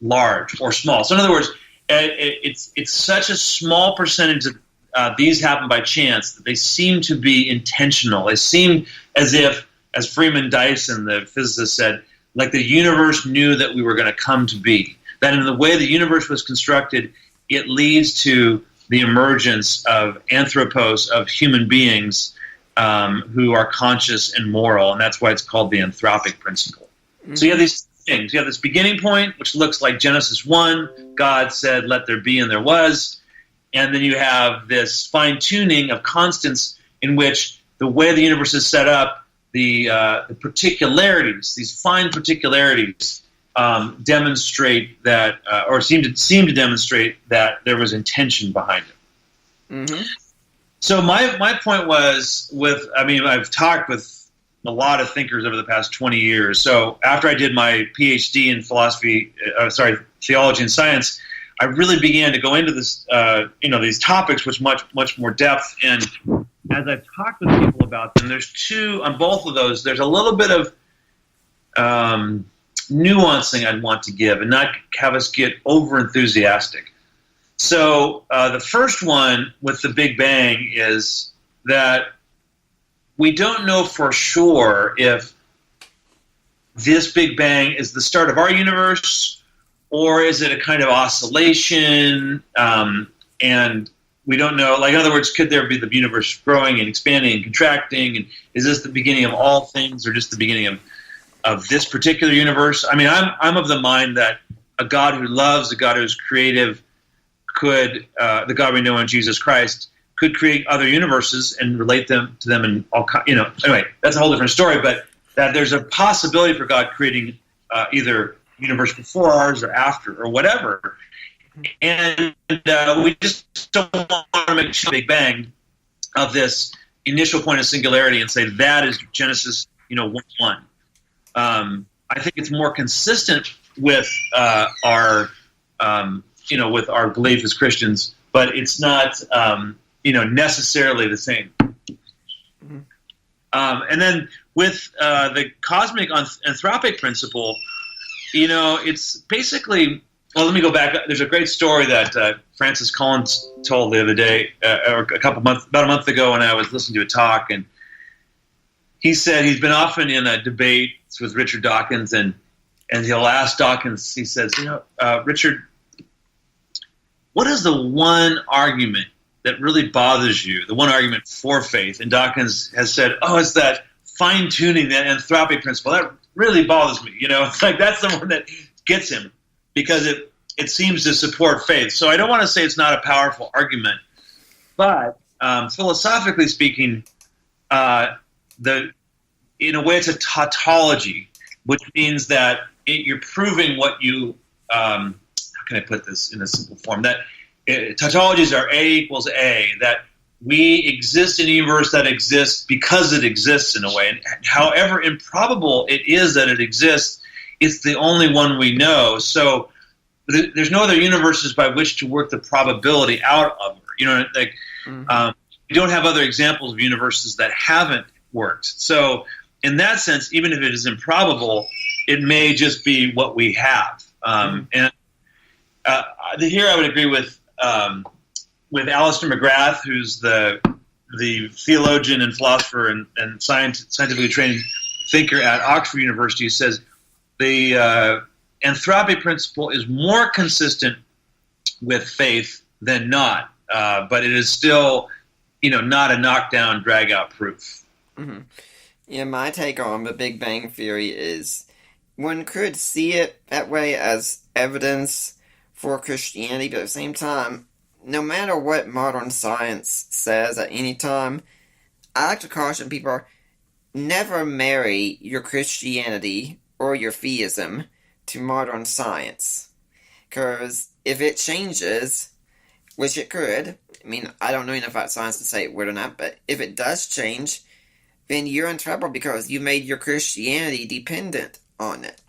large or small. So in other words, it's such a small percentage of these happen by chance that they seem to be intentional. They seem as if, as Freeman Dyson, the physicist, said, like the universe knew that we were going to come to be. That in the way the universe was constructed, it leads to the emergence of anthropos, of human beings who are conscious and moral, and that's why it's called the anthropic principle. Mm-hmm. So you have these things. You have this beginning point, which looks like Genesis 1. God said, let there be, and there was. And then you have this fine-tuning of constants in which the way the universe is set up, the particularities, these fine particularities, demonstrate that, or seem to demonstrate that there was intention behind it. Mm-hmm. So my point was I've talked with a lot of thinkers over the past 20 years. So after I did my PhD in theology and science, I really began to go into this, these topics with much more depth. And as I've talked with people about them, there's two on both of those. There's a little bit of nuancing I'd want to give, and not have us get over enthusiastic. So the first one with the Big Bang is that we don't know for sure if this Big Bang is the start of our universe, or is it a kind of oscillation, and we don't know. Like, in other words, could there be the universe growing and expanding and contracting, and is this the beginning of all things, or just the beginning of this particular universe? I mean, I'm of the mind that a God who loves, a God who is creative, could the God we know in Jesus Christ could create other universes and relate them to them, and all. Anyway, that's a whole different story. But that there's a possibility for God creating either universe before ours or after or whatever, and we just don't want to make a Big Bang of this initial point of singularity and say that is Genesis 1:1. I think it's more consistent with our with our belief as Christians, but it's not necessarily the same. Mm-hmm. And then with the cosmic anthropic principle, it's basically. Well, let me go back. There's a great story that Francis Collins told the other day, or about a month ago, when I was listening to a talk, and he said he's been often in a debate with Richard Dawkins, and he'll ask Dawkins. He says, Richard, what is the one argument that really bothers you? The one argument for faith? And Dawkins has said, it's that fine tuning, that anthropic principle. That really bothers me. It's like that's the one that gets him, because it seems to support faith. So I don't want to say it's not a powerful argument, but philosophically speaking, in a way it's a tautology, which means that you're proving what you how can I put this in a simple form? That tautologies are A equals A, that we exist in a universe that exists because it exists in a way. And however improbable it is that it exists, it's the only one we know. So there's no other universes by which to work the probability out of. We don't have other examples of universes that haven't worked. So in that sense, even if it is improbable, it may just be what we have. And here I would agree with Alistair McGrath, who's the theologian and philosopher and scientifically trained thinker at Oxford University, who says the anthropic principle is more consistent with faith than not, but it is still, not a knockdown, drag-out proof. Mm-hmm. Yeah, my take on the Big Bang Theory is one could see it that way as evidence for Christianity, but at the same time, no matter what modern science says at any time, I like to caution people, never marry your Christianity or your theism to modern science. Because if it changes, which it could, I don't know enough about science to say it would or not, but if it does change, then you're in trouble because you made your Christianity dependent on it.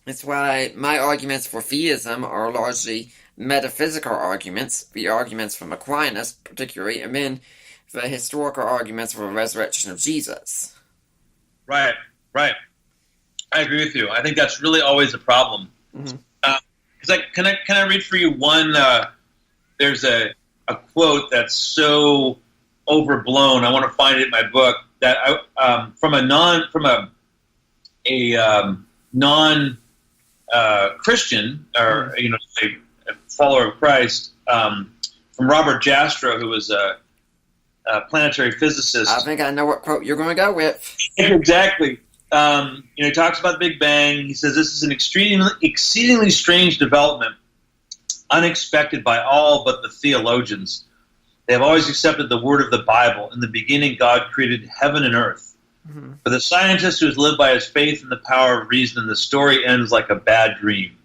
That's why my arguments for theism are largely metaphysical arguments, the arguments from Aquinas particularly, and then the historical arguments for the resurrection of Jesus. Right. I agree with you. I think that's really always a problem. Mm-hmm. Can I read for you one? There's a quote that's so overblown. I want to find it in my book that from a non Christian or a follower of Christ, from Robert Jastrow, who was a planetary physicist. I think I know what quote you're going to go with. Exactly. He talks about the Big Bang. He says this is an exceedingly strange development, unexpected by all but the theologians. They have always accepted the word of the Bible. In the beginning, God created heaven and earth. Mm-hmm. For the scientist who has lived by his faith in the power of reason, the story ends like a bad dream.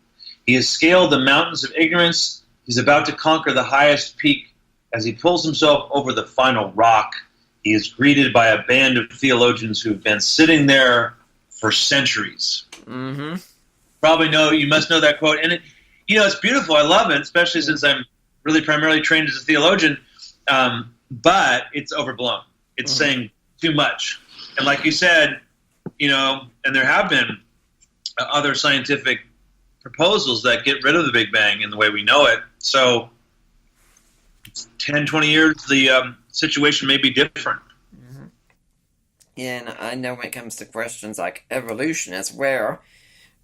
He has scaled the mountains of ignorance. He's about to conquer the highest peak. As he pulls himself over the final rock, he is greeted by a band of theologians who have been sitting there for centuries. Mm-hmm. You must know that quote. And it's beautiful. I love it, especially since I'm really primarily trained as a theologian. But it's overblown. It's saying too much. And like you said, and there have been other scientific proposals that get rid of the Big Bang in the way we know it. So 10, 20 years, the situation may be different. Mm-hmm. Yeah, and I know when it comes to questions like evolution, as where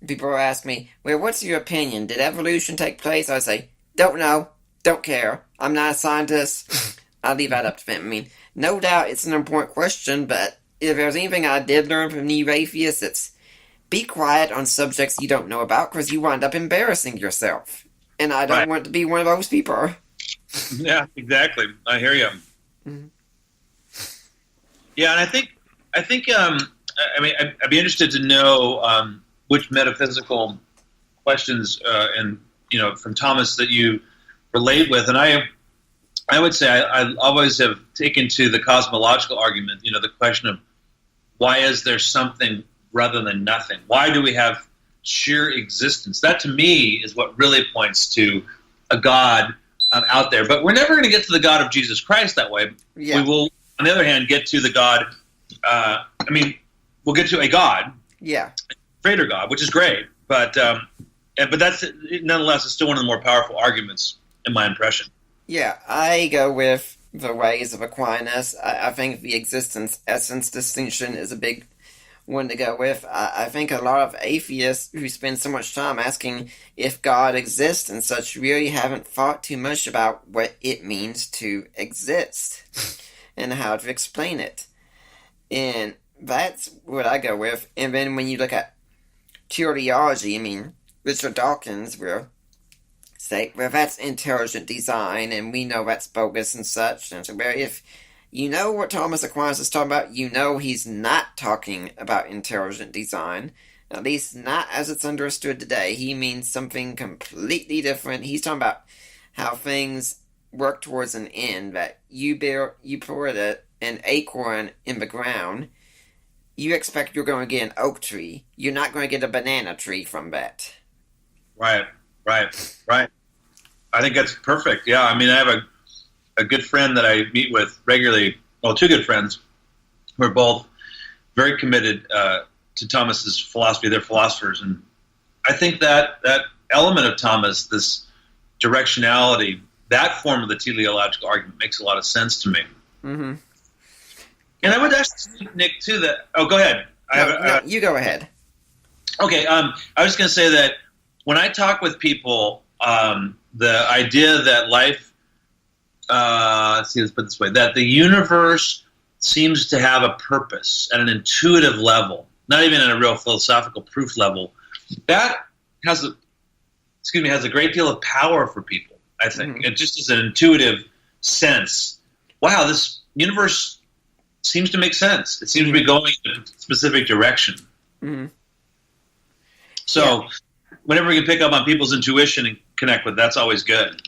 people ask me, well, what's your opinion? Did evolution take place? I say, don't know, don't care. I'm not a scientist. I'll leave that up to them. No doubt it's an important question, but if there's anything I did learn from you atheists, it's be quiet on subjects you don't know about because you wind up embarrassing yourself. And I don't want to be one of those people. Yeah, exactly. I hear you. Mm-hmm. Yeah, and I think I'd be interested to know which metaphysical questions from Thomas that you relate with, and I would say I always have taken to the cosmological argument. The question of why is there something rather than nothing? Why do we have sheer existence? That to me is what really points to a God out there. But we're never going to get to the God of Jesus Christ that way. Yeah. We will, on the other hand, get to the God. We'll get to a God, Yeah. creator God, which is great. But that's nonetheless, it's still one of the more powerful arguments in my impression. Yeah, I go with the ways of Aquinas. I think the existence-essence distinction is a big one to go with. I think a lot of atheists who spend so much time asking if God exists and such really haven't thought too much about what it means to exist and how to explain it. And that's what I go with. And then when you look at teleology, Richard Dawkins will say, well, that's intelligent design, and we know that's bogus and such. And so, well, if you know what Thomas Aquinas is talking about, you know he's not talking about intelligent design, at least not as it's understood today. He means something completely different. He's talking about how things work towards an end, that you put an acorn in the ground, you expect you're going to get an oak tree. You're not going to get a banana tree from that. Right. I think that's perfect. Yeah, I have a good friend that I meet with regularly. Well, two good friends who are both very committed to Thomas's philosophy. They're philosophers, and I think that element of Thomas, this directionality, that form of the teleological argument makes a lot of sense to me. Mm-hmm. And I would ask Nick too that. Oh, go ahead. No, you go ahead. Okay. I was going to say that when I talk with people, the idea that life, let's put it this way, that the universe seems to have a purpose at an intuitive level, not even at a real philosophical proof level, that has a great deal of power for people, I think. Mm-hmm. It just is an intuitive sense. Wow, this universe seems to make sense. It seems to be going in a specific direction. Mm-hmm. So whenever we can pick up on people's intuition and connect with, that's always good.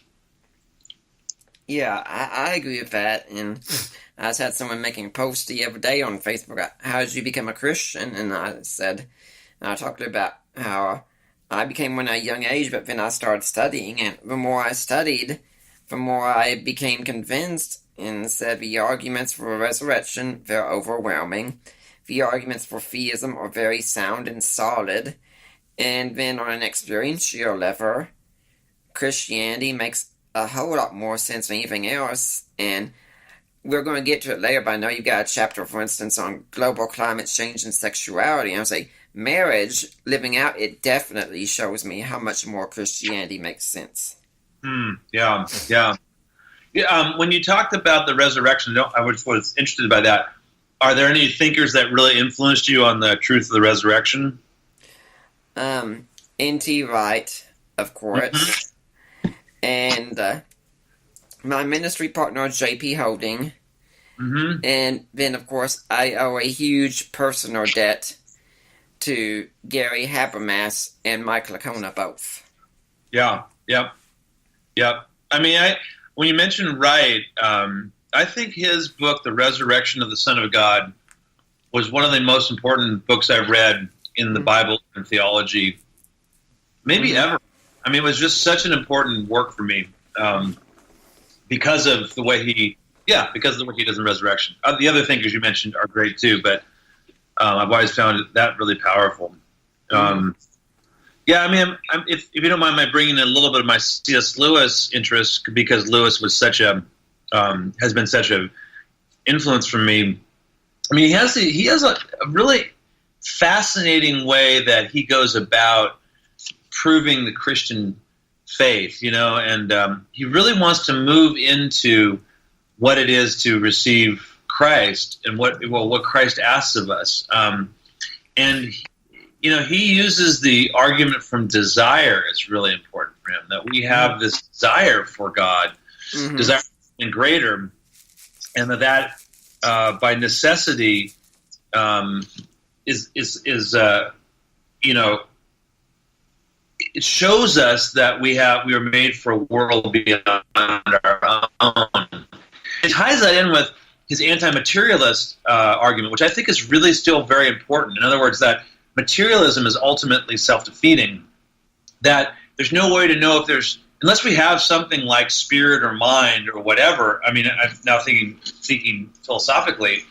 Yeah, I agree with that. And I just had someone making a post the other day on Facebook, how did you become a Christian? And I talked about how I became one at a young age, but then I started studying. And the more I studied, the more I became convinced and said the arguments for resurrection, they're overwhelming. The arguments for theism are very sound and solid. And then on an experiential level, Christianity makes a whole lot more sense than anything else. And we're going to get to it later, but I know you got a chapter, for instance, on global climate change and sexuality. And I'll say, marriage, living out, it definitely shows me how much more Christianity makes sense. Yeah. When you talked about the resurrection, I was interested by that. Are there any thinkers that really influenced you on the truth of the resurrection? N.T. Wright, of course, and my ministry partner, J.P. Holding, and then, of course, I owe a huge personal debt to Gary Habermas and Mike Lacona both. Yeah. When you mentioned Wright, I think his book, The Resurrection of the Son of God, was one of the most important books I've read in the Bible and theology, maybe ever. It was just such an important work for me because of the way he does in resurrection. The other thinkers you mentioned are great too, but I've always found that really powerful. If you don't mind my bringing in a little bit of my C.S. Lewis interest, because Lewis was has been such a influence for me. He has a really fascinating way that he goes about proving the Christian faith, and he really wants to move into what it is to receive Christ and what Christ asks of us. He uses the argument from desire. It's really important for him that we have this desire for God, desire for something greater, and that by necessity it shows us that we are made for a world beyond our own. It ties that in with his anti-materialist argument, which I think is really still very important. In other words, that materialism is ultimately self-defeating, that there's no way to know if there's, unless we have something like spirit or mind or whatever. I mean, I'm now thinking philosophically,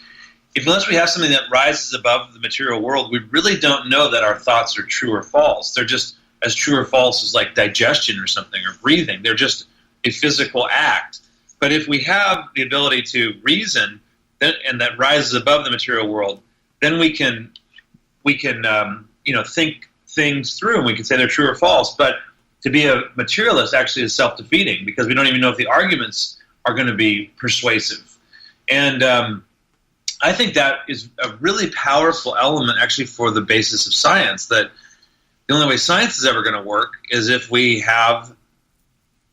unless we have something that rises above the material world, we really don't know that our thoughts are true or false. They're just as true or false as like digestion or something, or breathing. They're just a physical act. But if we have the ability to reason, and that rises above the material world, then we can think things through, and we can say they're true or false. But to be a materialist actually is self-defeating, because we don't even know if the arguments are going to be persuasive. And I think that is a really powerful element actually for the basis of science, that the only way science is ever going to work is if we have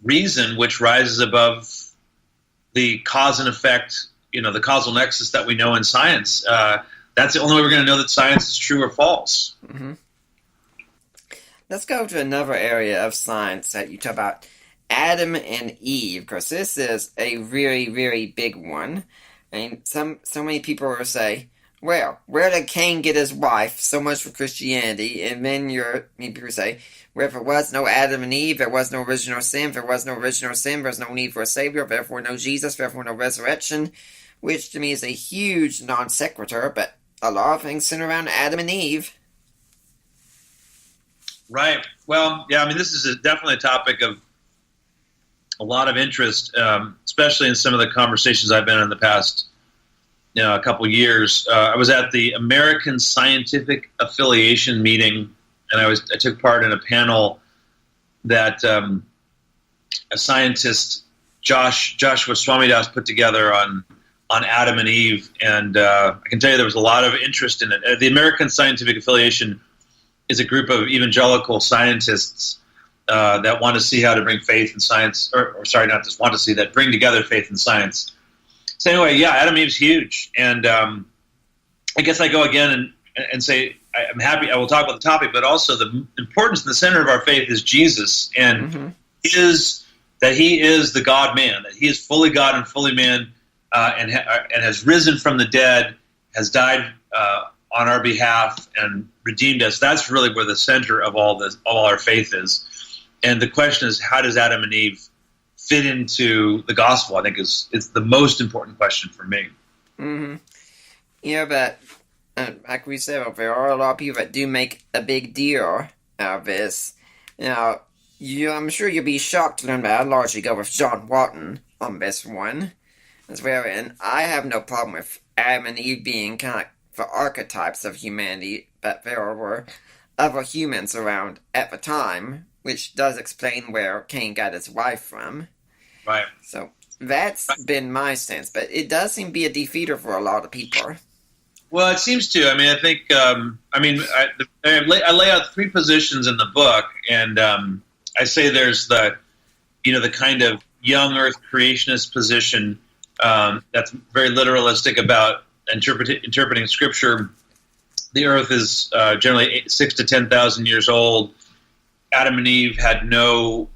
reason which rises above the cause and effect, the causal nexus that we know in science. That's the only way we're going to know that science is true or false. Mm-hmm. Let's go to another area of science that you talk about, Adam and Eve, because this is a very, very big one. I mean, so many people will say, well, where did Cain get his wife? So much for Christianity. And then people say, well, if there was no Adam and Eve, there was no original sin. If there was no original sin, there's no need for a Savior. Therefore, no Jesus. Therefore, no resurrection. Which to me is a huge non sequitur, but a lot of things center around Adam and Eve. Right. Well, yeah, I mean, this is definitely a topic of a lot of interest, especially in some of the conversations I've been in the past a couple of years. I was at the American Scientific Affiliation meeting, and I took part in a panel that a scientist, Joshua Swamidass, put together on Adam and Eve, and I can tell you there was a lot of interest in it. The American Scientific Affiliation is a group of evangelical scientists that want to see how to bring faith and science, or sorry, not just want to see, that bring together faith and science. So anyway, yeah, Adam and Eve's huge, and I guess I go again and say I'm happy. I will talk about the topic, but also the importance in the center of our faith is Jesus, and is that He is the God-man, that He is fully God and fully man, and has risen from the dead, has died on our behalf and redeemed us. That's really where the center of all our faith is. And the question is, how does Adam and Eve fit into the gospel? I think it's the most important question for me. Mm-hmm. Yeah, but like we said, there are a lot of people that do make a big deal out of this. Now, I'm sure you'll be shocked to learn that I largely go with John Walton on this one as well. And I have no problem with Adam and Eve being kind of like the archetypes of humanity, but there were other humans around at the time, which does explain where Cain got his wife from. Right. So that's been my stance, but it does seem to be a defeater for a lot of people. Well, it seems to. I mean, I think. I lay out three positions in the book, and I say there's the kind of young Earth creationist position that's very literalistic about interpreting Scripture. The Earth is generally 6,000 to 10,000 years old. Adam and Eve had no.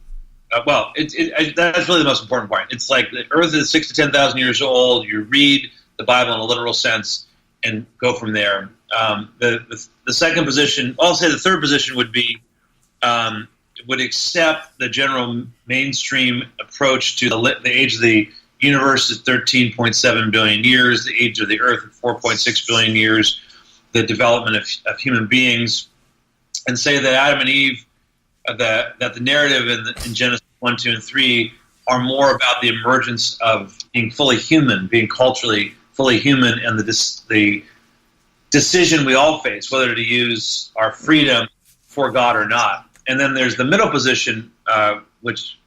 That's really the most important point. It's like the Earth is 6,000 to 10,000 years old. You read the Bible in a literal sense and go from there. The second position, I'll say the third position would be would accept the general mainstream approach to the age of the universe is 13.7 billion years, the age of the Earth is 4.6 billion years, the development of human beings, and say that Adam and Eve, that the narrative in Genesis 1, 2, and 3 are more about the emergence of being fully human, being culturally fully human, and the decision we all face, whether to use our freedom for God or not. And then there's the middle position, which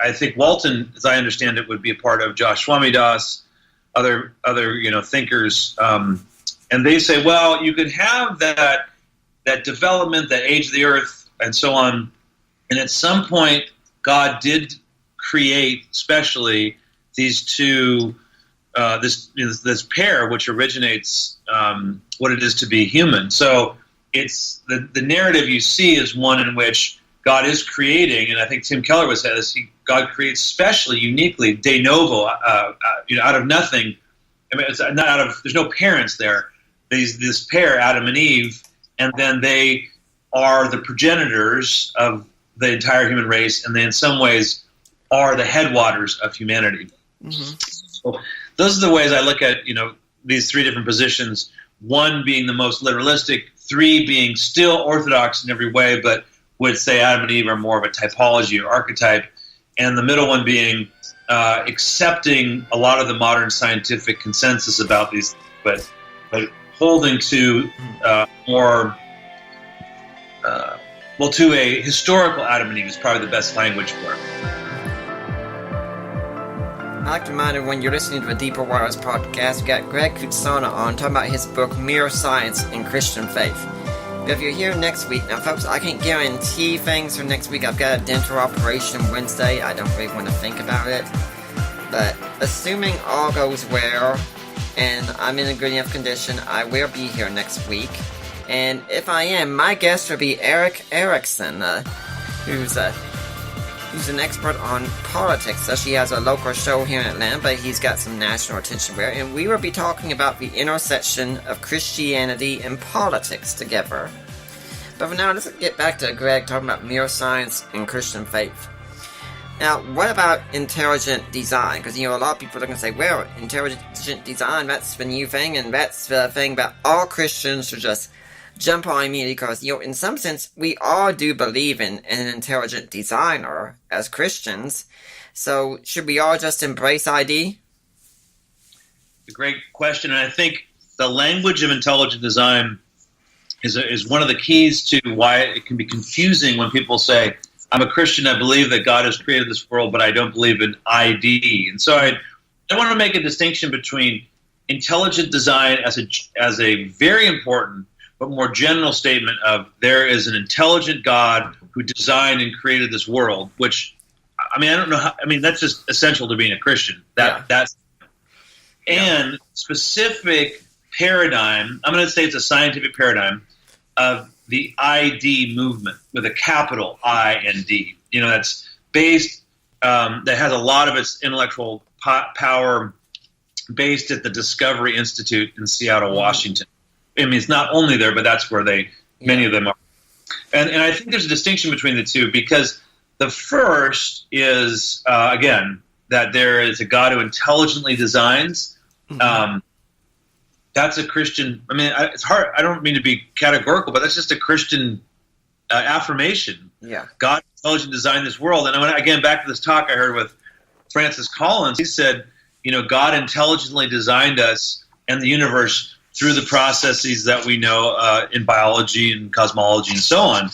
I think Walton, as I understand it, would be a part of, Josh Swamidass, other thinkers, and they say, well, you could have that development, that age of the Earth, and so on, and at some point, God did create, especially these two, this pair, which originates what it is to be human. So it's the narrative you see is one in which God is creating, and I think Tim Keller would say this: God creates specially, uniquely, de novo, out of nothing. I mean, it's not out of. There's no parents there. This pair, Adam and Eve, and then they are the progenitors of the entire human race, and they in some ways are the headwaters of humanity. Mm-hmm. So those are the ways I look at, these three different positions, one being the most literalistic, three being still orthodox in every way, but would say Adam and Eve are more of a typology or archetype, and the middle one being accepting a lot of the modern scientific consensus about these, but holding to more, to a historical Adam and Eve is probably the best language for it. I'd like to remind everyone you're listening to the Deeper Waters podcast. We got Greg Cootsana on talking about his book, Mere Science in Christian Faith. But if you're here next week, now folks, I can't guarantee things for next week. I've got a dental operation Wednesday. I don't really want to think about it. But assuming all goes well, and I'm in a good enough condition, I will be here next week. And if I am, my guest will be Eric Erickson, who's an expert on politics. So she has a local show here in Atlanta, but he's got some national attention there. And we will be talking about the intersection of Christianity and politics together. But for now, let's get back to Greg talking about mere science and Christian faith. Now, what about intelligent design? Because, a lot of people are going to say, well, intelligent design, that's the new thing, and that's the thing that all Christians should just jump on immediately, because, in some sense, we all do believe in an intelligent designer as Christians. So, should we all just embrace ID? A great question, and I think the language of intelligent design is one of the keys to why it can be confusing when people say, I'm a Christian, I believe that God has created this world, but I don't believe in ID. And so I want to make a distinction between intelligent design as a very important but more general statement of there is an intelligent God who designed and created this world, which, I don't know how, that's just essential to being a Christian. And specific paradigm, I'm going to say it's a scientific paradigm of the ID movement with a capital I and D. That's based, that has a lot of its intellectual power based at the Discovery Institute in Seattle, Washington. It's not only there, but that's where many of them are. And I think there's a distinction between the two, because the first is, again, that there is a God who intelligently designs. Mm-hmm. That's a Christian. It's hard. I don't mean to be categorical, but that's just a Christian affirmation. Yeah. God intelligently designed this world. And again, back to this talk I heard with Francis Collins, he said, God intelligently designed us and the universe through the processes that we know in biology and cosmology and so on.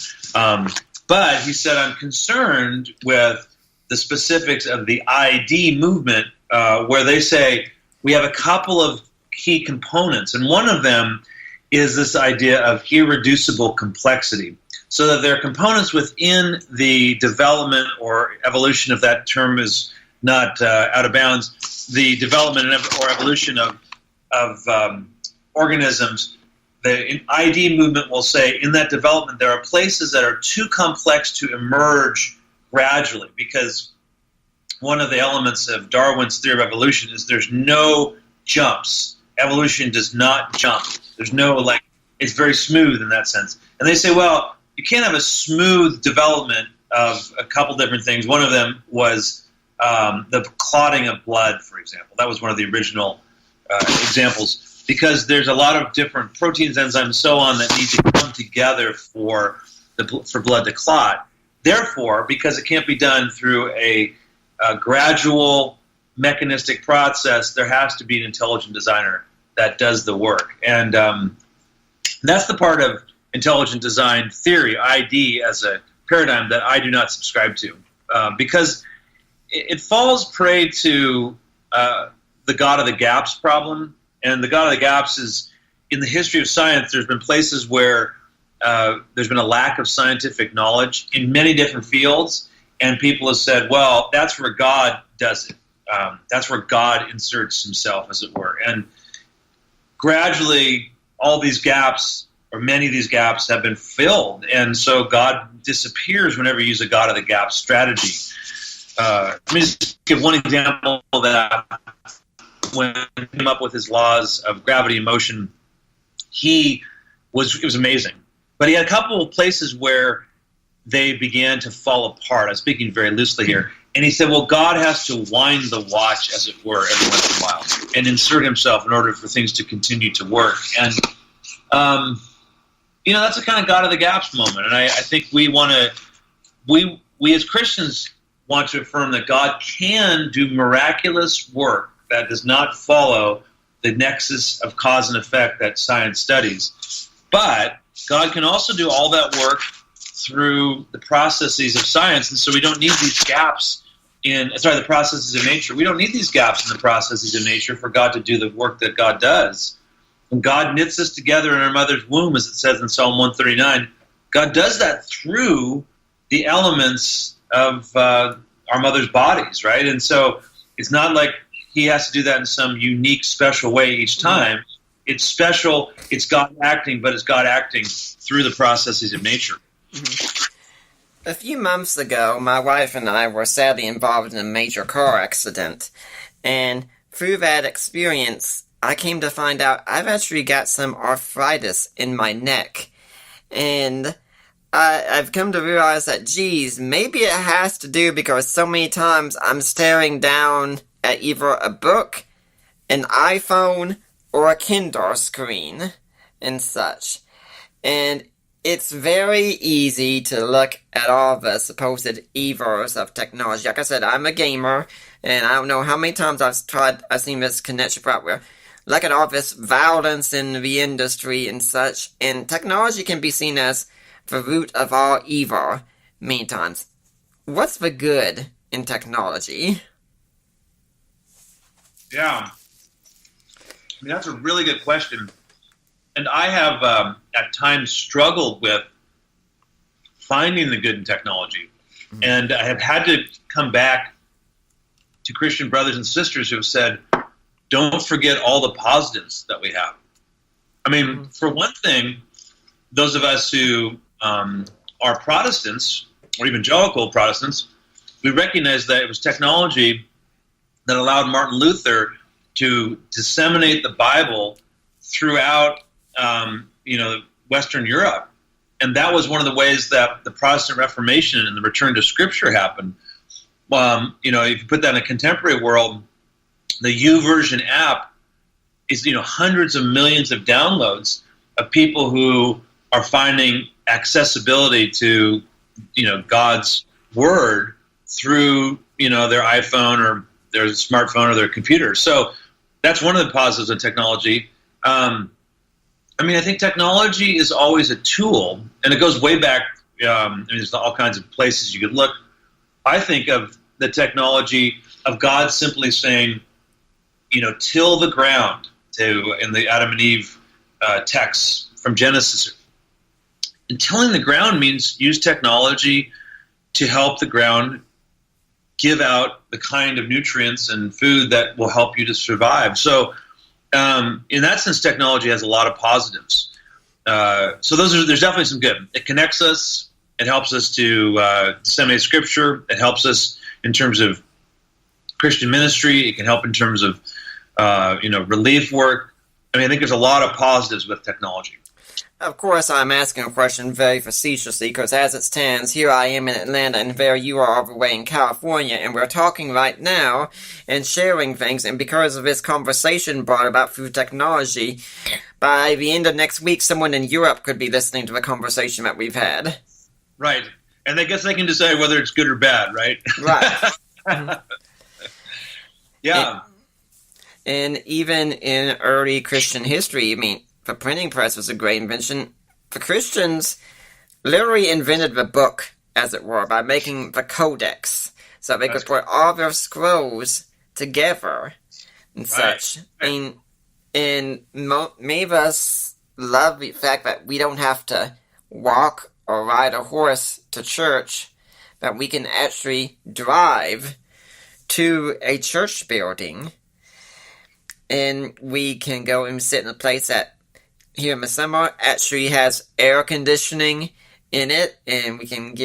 But he said, I'm concerned with the specifics of the ID movement, where they say we have a couple of key components, and one of them is this idea of irreducible complexity. So that there are components within the development or evolution, if that term is not out of bounds, the development or evolution of organisms. The ID movement will say in that development there are places that are too complex to emerge gradually, because one of the elements of Darwin's theory of evolution is there's no jumps. Evolution does not jump. There's no, it's very smooth in that sense. And they say, well, you can't have a smooth development of a couple different things. One of them was the clotting of blood, for example. That was one of the original examples, because there's a lot of different proteins, enzymes, and so on that need to come together for blood to clot. Therefore, because it can't be done through a gradual mechanistic process, there has to be an intelligent designer that does the work. And that's the part of intelligent design theory, ID, as a paradigm that I do not subscribe to, because it falls prey to the God of the gaps problem. And the God of the gaps is, in the history of science, there's been places where there's been a lack of scientific knowledge in many different fields, and people have said, well, that's where God does it. That's where God inserts himself, as it were. And gradually, all these gaps, or many of these gaps, have been filled. And so God disappears whenever you use a God of the gap strategy. Let me just give one example of that. When he came up with his laws of gravity and motion, it was amazing. But he had a couple of places where they began to fall apart. I'm speaking very loosely here. And he said, well, God has to wind the watch, as it were, every once in a while and insert himself in order for things to continue to work. And, that's a kind of God of the gaps moment. And I think we as Christians want to affirm that God can do miraculous work that does not follow the nexus of cause and effect that science studies. But God can also do all that work through the processes of science, and so we don't need these gaps the processes of nature. We don't need these gaps in the processes of nature for God to do the work that God does. When God knits us together in our mother's womb, as it says in Psalm 139, God does that through the elements of our mother's bodies, right? And so it's not like he has to do that in some unique, special way each time. It's special, it's God acting, but it's God acting through the processes of nature. A few months ago, my wife and I were sadly involved in a major car accident, and through that experience, I came to find out I've actually got some arthritis in my neck, and I've come to realize that, geez, maybe it has to do because so many times I'm staring down at either a book, an iPhone, or a Kindle screen, and such. And it's very easy to look at all the supposed evils of technology. Like I said, I'm a gamer, and I don't know how many times I've seen this connection part where look at all this violence in the industry and such, and technology can be seen as the root of all evil many times. What's the good in technology? Yeah. That's a really good question. And I have, at times, struggled with finding the good in technology. Mm-hmm. And I have had to come back to Christian brothers and sisters who have said, don't forget all the positives that we have. I mean, for one thing, those of us who are Protestants, or evangelical Protestants, we recognize that it was technology that allowed Martin Luther to disseminate the Bible throughout, Western Europe. And that was one of the ways that the Protestant Reformation and the return to Scripture happened. If you put that in a contemporary world, the YouVersion app is, hundreds of millions of downloads of people who are finding accessibility to, God's Word through, their iPhone or their smartphone or their computer. So that's one of the positives of technology. I think technology is always a tool, and it goes way back. There's all kinds of places you could look. I think of the technology of God simply saying, till the ground, in the Adam and Eve texts from Genesis. And tilling the ground means use technology to help the ground give out the kind of nutrients and food that will help you to survive. So in that sense, technology has a lot of positives. So there's definitely some good. It connects us. It helps us to disseminate Scripture. It helps us in terms of Christian ministry. It can help in terms of relief work. I think there's a lot of positives with technology. Of course, I'm asking a question very facetiously, because as it stands, here I am in Atlanta, and there you are all the way in California, and we're talking right now and sharing things, and because of this conversation brought about through technology, by the end of next week, someone in Europe could be listening to the conversation that we've had. Right. And I guess they can decide whether it's good or bad, right? Right. Yeah. And even in early Christian history, the printing press was a great invention. The Christians literally invented the book, as it were, by making the codex, so they could put all their scrolls together and such. And many of us love the fact that we don't have to walk or ride a horse to church, that we can actually drive to a church building, and we can go and sit in a place that here in the summer actually has air conditioning in it, and we can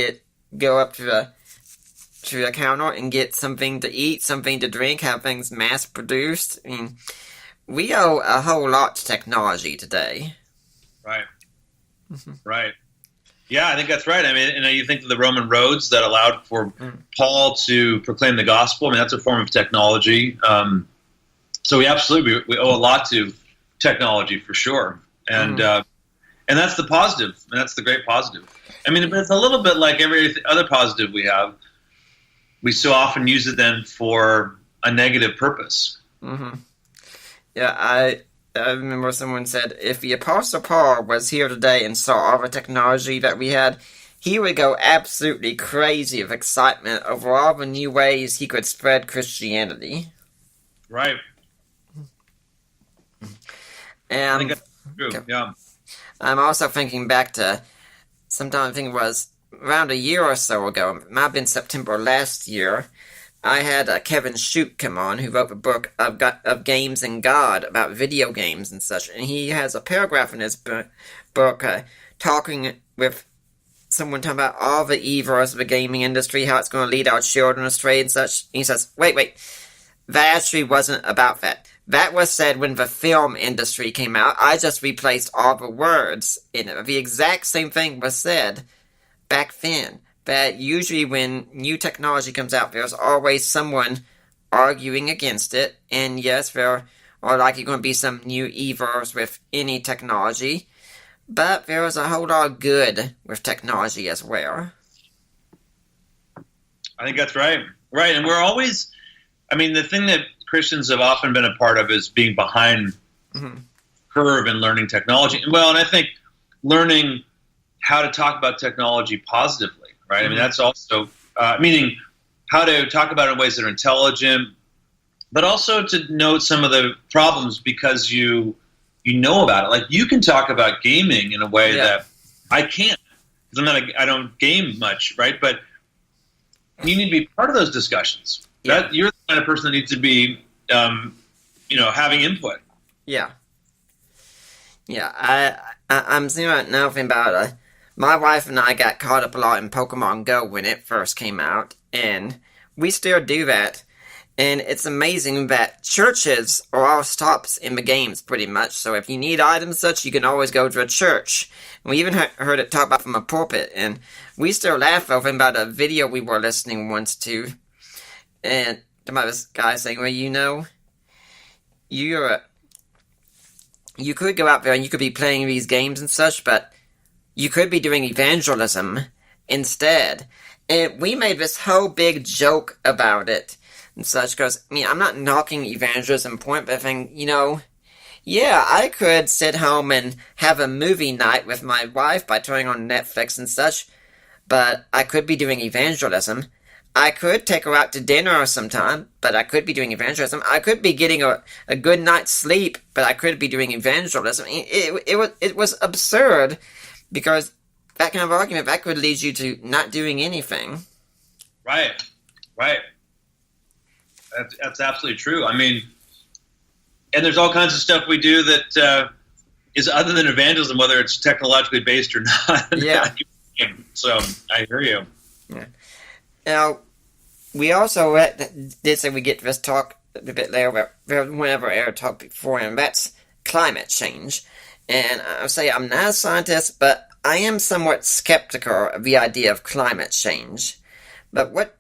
go up to the counter and get something to eat, something to drink, have things mass produced. We owe a whole lot to technology today. Right. Mm-hmm. Right. Yeah, I think that's right. I mean, and you think of the Roman roads that allowed for Paul to proclaim the gospel. I mean, that's a form of technology. So we absolutely we owe a lot to technology for sure, and that's the positive, and that's the great positive. I mean, but it's a little bit like every other positive we have. We so often use it then for a negative purpose. Mm-hmm. Yeah, I remember someone said, if the Apostle Paul was here today and saw all the technology that we had, he would go absolutely crazy of excitement over all the new ways he could spread Christianity. Right. I think that's true, yeah. I'm also thinking back to sometime, I think it was around a year or so ago, it might have been September last year, I had Kevin Shute come on, who wrote a book of Games and God, about video games and such, and he has a paragraph in his book talking with someone talking about all the evils of the gaming industry, how it's going to lead our children astray and such. And he says, wait, that actually wasn't about that. That was said when the film industry came out. I just replaced all the words in it. The exact same thing was said back then. That usually when new technology comes out, there's always someone arguing against it. And yes, there are likely going to be some new evils with any technology. But there is a whole lot of good with technology as well. I think that's right. Right, and we're always... I mean, the thing that Christians have often been a part of is being behind curve in learning technology. Well, and I think learning how to talk about technology positively. Right. I mean, that's also meaning how to talk about it in ways that are intelligent, but also to note some of the problems because you know about it. Like you can talk about gaming in a way that I can't because I don't game much. Right. But you need to be part of those discussions. Yeah. You're the kind of person that needs to be, having input. Yeah. Yeah. I'm thinking right now about my wife and I got caught up a lot in Pokemon Go when it first came out, and we still do that. And it's amazing that churches are all stops in the games, pretty much. So if you need items such, you can always go to a church. And we even heard it talked about from a pulpit, and we still laugh over about a video we were listening once to. And about this guy saying, well, you could go out there and you could be playing these games and such, but you could be doing evangelism instead. And we made this whole big joke about it and such, because, I mean, I'm not knocking evangelism point, but I think, I could sit home and have a movie night with my wife by turning on Netflix and such, but I could be doing evangelism. I could take her out to dinner sometime, but I could be doing evangelism. I could be getting a good night's sleep, but I could be doing evangelism. It was absurd, because that kind of argument, that could lead you to not doing anything. Right. That's absolutely true. I mean, and there's all kinds of stuff we do that is other than evangelism, whether it's technologically based or not. Yeah. So I hear you. Yeah. Now, we also did say we get to this talk a bit later, but whenever I talked before, and that's climate change. And I'll say I'm not a scientist, but I am somewhat skeptical of the idea of climate change. But what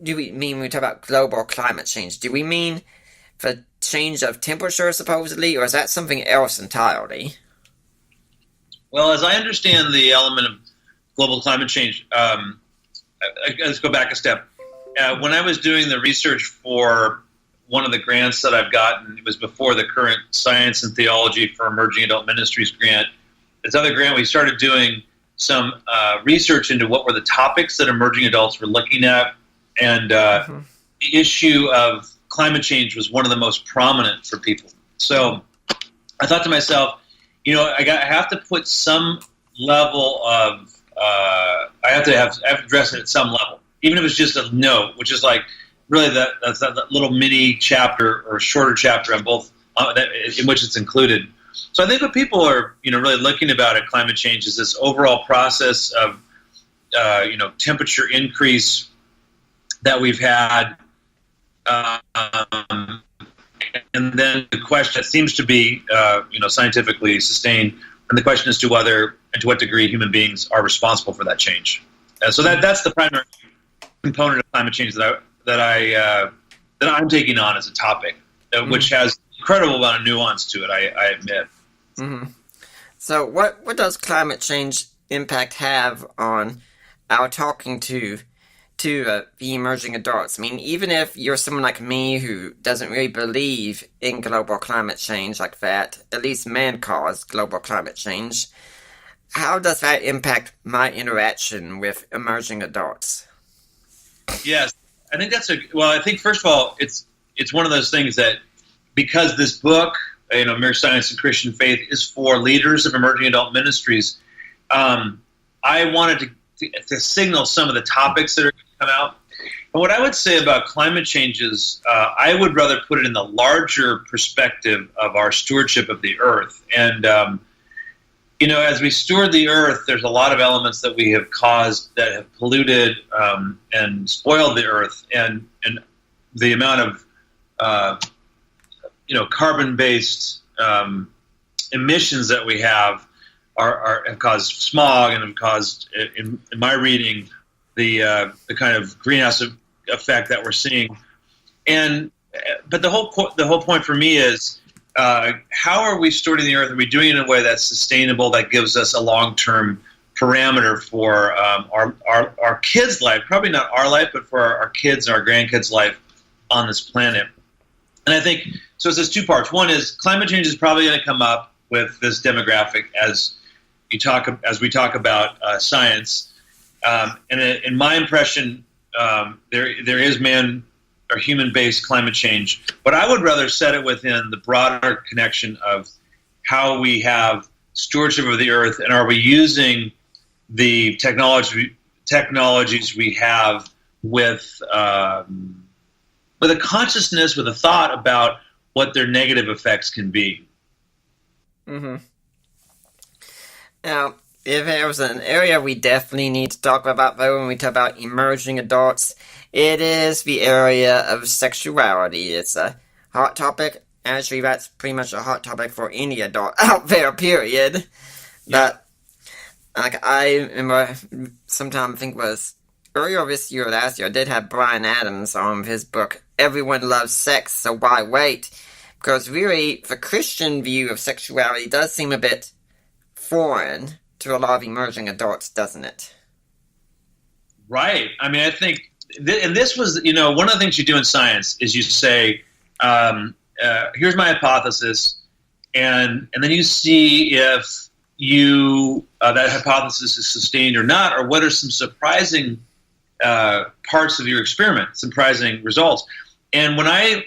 do we mean when we talk about global climate change? Do we mean the change of temperature, supposedly, or is that something else entirely? Well, as I understand the element of global climate change, let's go back a step. When I was doing the research for one of the grants that I've gotten, it was before the current Science and Theology for Emerging Adult Ministries grant. This other grant, we started doing some research into what were the topics that emerging adults were looking at, and the issue of climate change was one of the most prominent for people. So I thought to myself, I have to put some level of I have to address it at some level, even if it's just a note, which is like really that's that little mini chapter or shorter chapter on both in which it's included. So I think what people are really looking about at climate change is this overall process of temperature increase that we've had, and then the question that seems to be scientifically sustained, and the question as to whether and to what degree human beings are responsible for that change. So that's the primary component of climate change that I'm taking on as a topic, which has incredible amount of nuance to it. I admit. Mm-hmm. So, what does climate change impact have on our talking to the emerging adults? I mean, even if you're someone like me who doesn't really believe in global climate change like that, at least man-caused global climate change, how does that impact my interaction with emerging adults? Yes, I think I think first of all, it's one of those things that because this book, Mere Science and Christian Faith, is for leaders of emerging adult ministries, I wanted to signal some of the topics that are going to come out. And what I would say about climate change is I would rather put it in the larger perspective of our stewardship of the earth. And, as we steward the earth, there's a lot of elements that we have caused that have polluted and spoiled the earth. And the amount of, carbon-based emissions that we have have caused smog and have caused, in my reading, the kind of greenhouse effect that we're seeing. But the whole point for me is how are we stewarding the earth? Are we doing it in a way that's sustainable, that gives us a long-term parameter for our kids' life? Probably not our life, but for our kids' and our grandkids' life on this planet. And I think so. It's two parts. One is climate change is probably going to come up with this demographic as we talk about science. And in my impression, there is man or human-based climate change, but I would rather set it within the broader connection of how we have stewardship of the earth, and are we using the technologies we have with a consciousness, with a thought about what their negative effects can be. Mm-hmm. Now, if there was an area we definitely need to talk about, though, when we talk about emerging adults, it is the area of sexuality. It's a hot topic. Actually, that's pretty much a hot topic for any adult out there, period. Yeah. But, I remember sometime, I think it was earlier this year or last year, I did have Brian Adams on his book, Everyone Loves Sex, So Why Wait? Because really, the Christian view of sexuality does seem a bit foreign to a lot of emerging adults, doesn't it? Right. I mean, I think, and this was, one of the things you do in science is you say, here's my hypothesis, and then you see if that hypothesis is sustained or not, or what are some surprising parts of your experiment, surprising results. And when I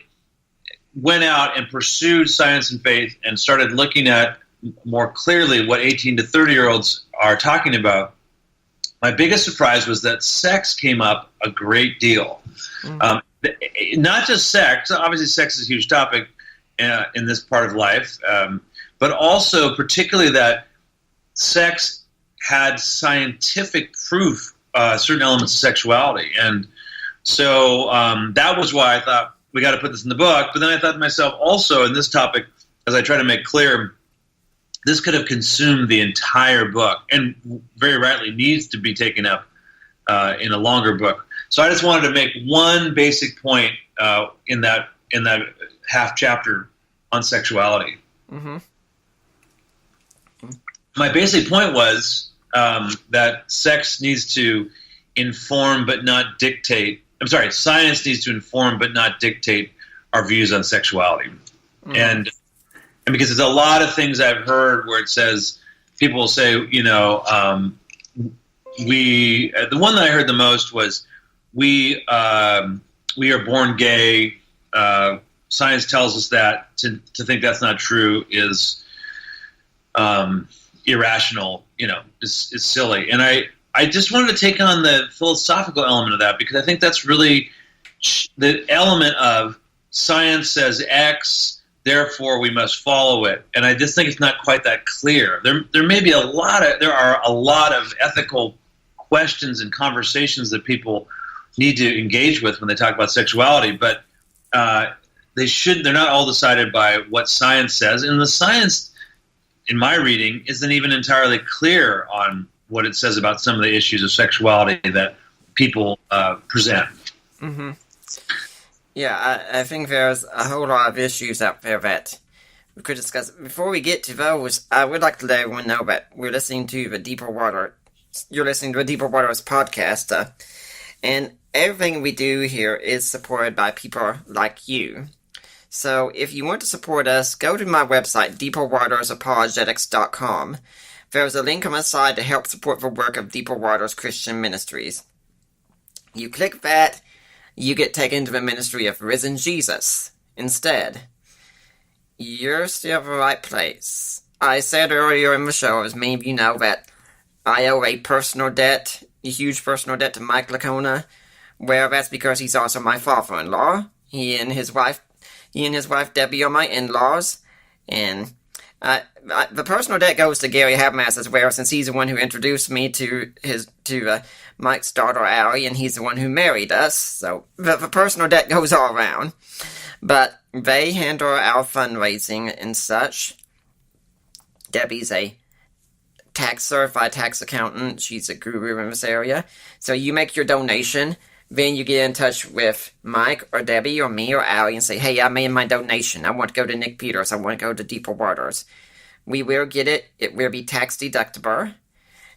went out and pursued science and faith and started looking at more clearly what 18 to 30-year-olds are talking about, my biggest surprise was that sex came up a great deal. Mm-hmm. Not just sex. Obviously, sex is a huge topic in this part of life, but also particularly that sex had scientific proof, certain elements of sexuality. And so that was why I thought we got to put this in the book. But then I thought to myself also in this topic, as I try to make clear, this could have consumed the entire book, and very rightly needs to be taken up in a longer book. So I just wanted to make one basic point in that half chapter on sexuality. Mm-hmm. My basic point was that sex needs to inform but not dictate. I'm sorry, science needs to inform but not dictate our views on sexuality. Mm-hmm. And because there's a lot of things I've heard where it says, people will say, the one that I heard the most was, we are born gay. Science tells us that. To think that's not true is irrational. Is silly. And I just wanted to take on the philosophical element of that, because I think that's really the element of science says X, therefore we must follow it. And I just think it's not quite that clear. There are a lot of ethical questions and conversations that people need to engage with when they talk about sexuality, but they're not all decided by what science says. And the science in my reading, isn't even entirely clear on what it says about some of the issues of sexuality that people present. Mm-hmm. Yeah, I think there's a whole lot of issues out there that we could discuss. Before we get to those, I would like to let everyone know that we're listening to the Deeper Water. You're listening to the Deeper Waters podcast, and everything we do here is supported by people like you. So if you want to support us, go to my website, deeperwatersapologetics.com. There's a link on my side to help support the work of Deeper Waters Christian Ministries. You click that, you get taken to the ministry of risen Jesus. Instead, you're still at the right place. I said earlier in the show, as many of you know, that I owe a huge personal debt to Mike Lacona. Well, that's because he's also my father-in-law. He and his wife Debbie are my in-laws, and the personal debt goes to Gary Habermas as well, since he's the one who introduced me to Mike's daughter Allie, and he's the one who married us. So the personal debt goes all around. But they handle our fundraising and such. Debbie's a certified tax accountant. She's a guru in this area. So you make your donation. Then you get in touch with Mike or Debbie or me or Allie and say, hey, I made my donation. I want to go to Nick Peters. I want to go to Deeper Waters. We will get it. It will be tax deductible.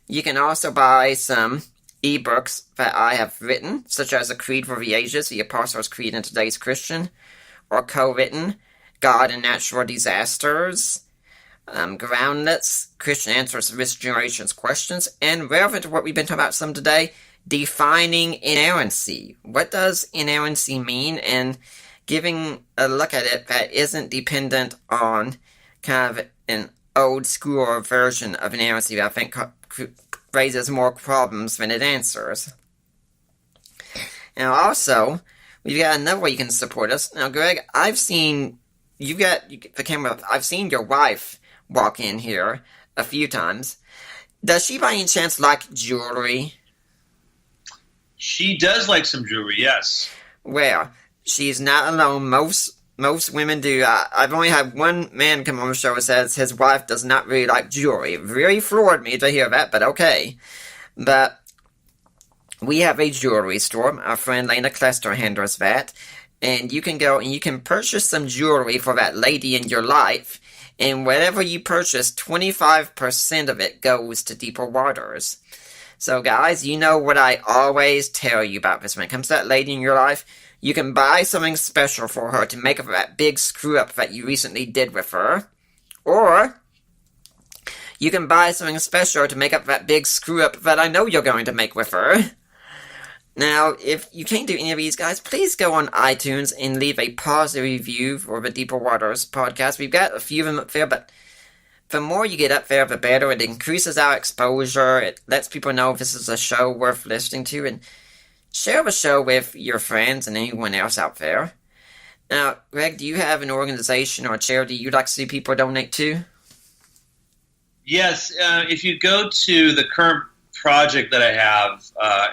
You can also buy some ebooks that I have written, such as A Creed for the Ages, The Apostles' Creed in Today's Christian, or co-written God and Natural Disasters, Groundlets, Christian Answers to This Generation's Questions, and relevant to what we've been talking about some today, Defining Inerrancy. What does inerrancy mean? And giving a look at it that isn't dependent on kind of an old school version of inerrancy that I think raises more problems than it answers. Now also, we've got another way you can support us. Now Greg, I've seen the camera. I've seen your wife walk in here a few times. Does she by any chance like jewelry? She does like some jewelry, yes. Well, she's not alone. Most women do. I've only had one man come on the show who says his wife does not really like jewelry. It really floored me to hear that, but okay. But we have a jewelry store. Our friend Lena Klester handles that. And you can go and you can purchase some jewelry for that lady in your life. And whatever you purchase, 25% of it goes to Deeper Waters. So guys, you know what I always tell you about this when it comes to that lady in your life. You can buy something special for her to make up for that big screw-up that you recently did with her. Or you can buy something special to make up that big screw-up that I know you're going to make with her. Now, if you can't do any of these, guys, please go on iTunes and leave a positive review for the Deeper Waters podcast. We've got a few of them up there, but the more you get up there, the better. It increases our exposure. It lets people know this is a show worth listening to. And share the show with your friends and anyone else out there. Now, Greg, do you have an organization or a charity you'd like to see people donate to? Yes. If you go to the current project that I have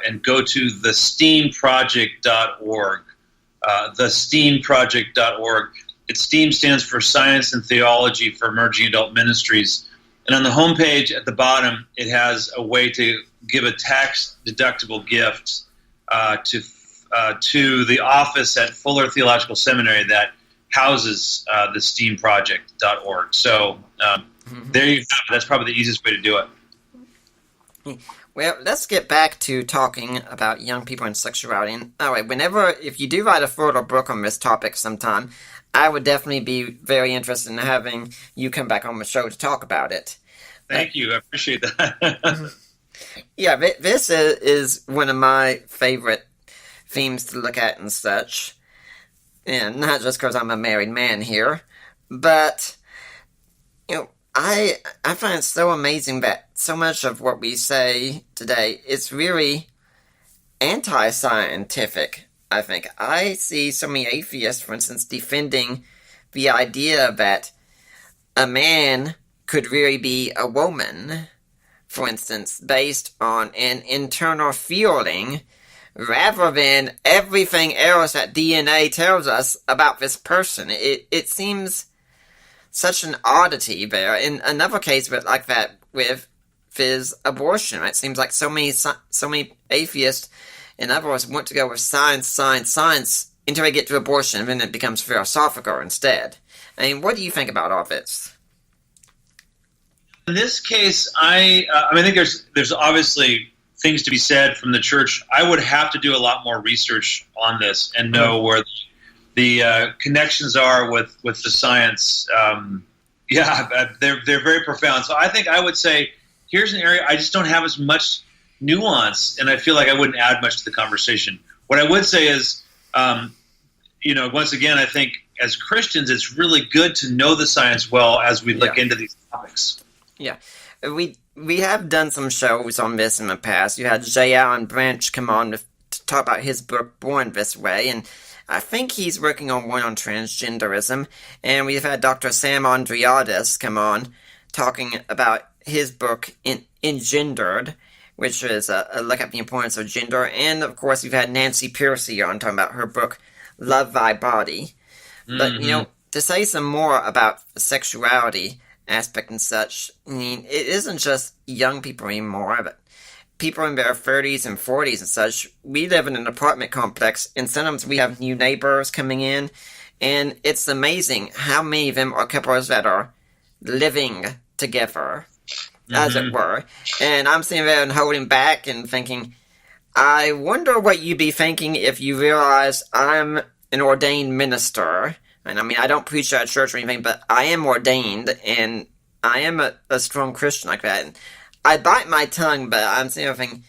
and go to thesteamproject.org, thesteamproject.org, STEAM stands for Science and Theology for Emerging Adult Ministries. And on the homepage at the bottom, it has a way to give a tax-deductible gift to the office at Fuller Theological Seminary that houses the STEAMproject.org. So there you have it. That's probably the easiest way to do it. Well, let's get back to talking about young people and sexuality. And anyway, if you do write a further book on this topic sometime, I would definitely be very interested in having you come back on the show to talk about it. Thank you. I appreciate that. Yeah, this is one of my favorite themes to look at and such. And not just because I'm a married man here, but, I find it so amazing that so much of what we say today is really anti-scientific, I think. I see so many atheists, for instance, defending the idea that a man could really be a woman, for instance, based on an internal feeling, rather than everything else that DNA tells us about this person. It seems such an oddity there. In another case with like that with his abortion, right? It seems like so many atheists, in other words, want to go with science until they get to abortion, and then it becomes philosophical instead. I mean, what do you think about all this? In this case, I think there's obviously things to be said from the church. I would have to do a lot more research on this and know where the connections are with the science. They're very profound. So I think I would say here's an area I just don't have as much nuance, and I feel like I wouldn't add much to the conversation. What I would say is, once again, I think as Christians, it's really good to know the science well as we look into these topics. Yeah, we have done some shows on this in the past. You had J. Allen Branch come on to talk about his book Born This Way, and I think he's working on one on transgenderism. And we've had Dr. Sam Andriades come on talking about his book Engendered, which is a look at the importance of gender. And of course, we've had Nancy Pearcey on talking about her book Love Thy Body. But to say some more about the sexuality aspect and such, I mean, it isn't just young people anymore, but people in their 30s and 40s and such. We live in an apartment complex, and sometimes we have new neighbors coming in, and it's amazing how many of them are couples that are living together, as it were. And I'm sitting there and holding back and thinking, I wonder what you'd be thinking if you realize I'm an ordained minister. And I mean, I don't preach at church or anything, but I am ordained, and I am a strong Christian like that. And I bite my tongue, but I'm sitting there thinking,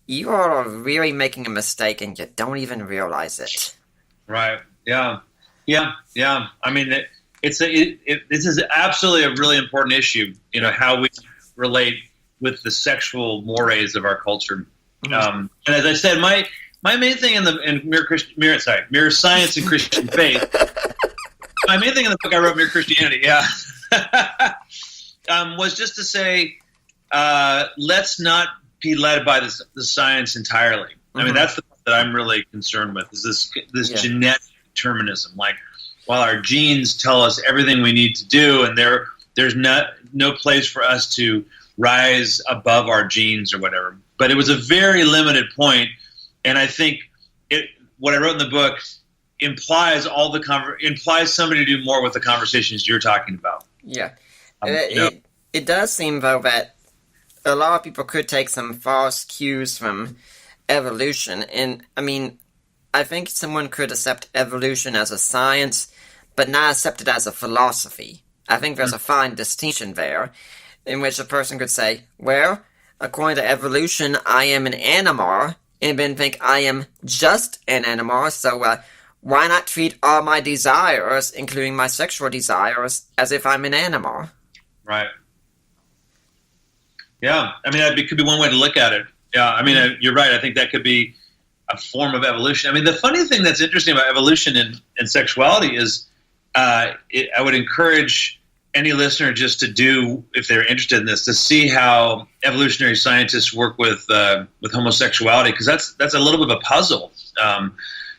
you are really making a mistake, and you don't even realize it. Right. Yeah. I mean, this is absolutely a really important issue. How we relate with the sexual mores of our culture. And as I said, my main thing in Mirror Science and Christian Faith. My main thing in the book I wrote, Mere Christianity, was just to say, let's not be led by the science entirely. I mean, that's the part that I'm really concerned with, is this genetic determinism. Like, while our genes tell us everything we need to do, and there's no place for us to rise above our genes or whatever. But it was a very limited point, and I think what I wrote in the book implies somebody to do more with the conversations you're talking about. Yeah. It does seem, though, that a lot of people could take some false cues from evolution. And, I mean, I think someone could accept evolution as a science, but not accept it as a philosophy. I think there's a fine distinction there, in which a person could say, well, according to evolution, I am an animal, and then think I am just an animal, so why not treat all my desires, including my sexual desires, as if I'm an animal? Right. Yeah, I mean, that could be one way to look at it. Yeah, I mean, you're right. I think that could be a form of evolution. I mean, the funny thing that's interesting about evolution and sexuality is I would encourage any listener just to do, if they're interested in this, to see how evolutionary scientists work with homosexuality, because that's a little bit of a puzzle.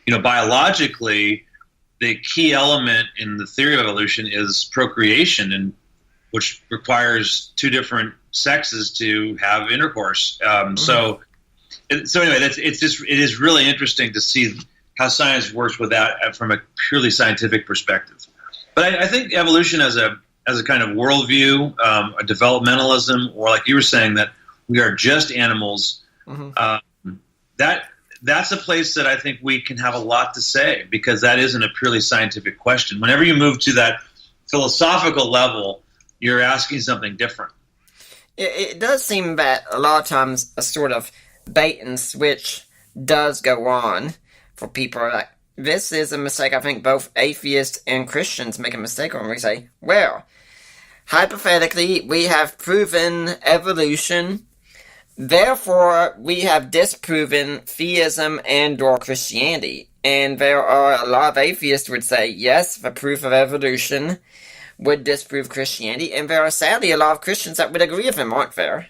Biologically, the key element in the theory of evolution is procreation, and which requires two different sexes to have intercourse. So anyway, it is really interesting to see how science works with that from a purely scientific perspective. But I think evolution as a kind of worldview, a developmentalism, or like you were saying, that we are just animals, that's a place that I think we can have a lot to say, because that isn't a purely scientific question. Whenever you move to that philosophical level, you're asking something different. It does seem that a lot of times a sort of bait and switch does go on for people. Like, this is a mistake I think both atheists and Christians make a mistake on. We say, well, hypothetically, we have proven evolution, therefore we have disproven theism and or Christianity. And there are a lot of atheists would say, yes, the proof of evolution would disprove Christianity, and there are sadly a lot of Christians that would agree with him, aren't there?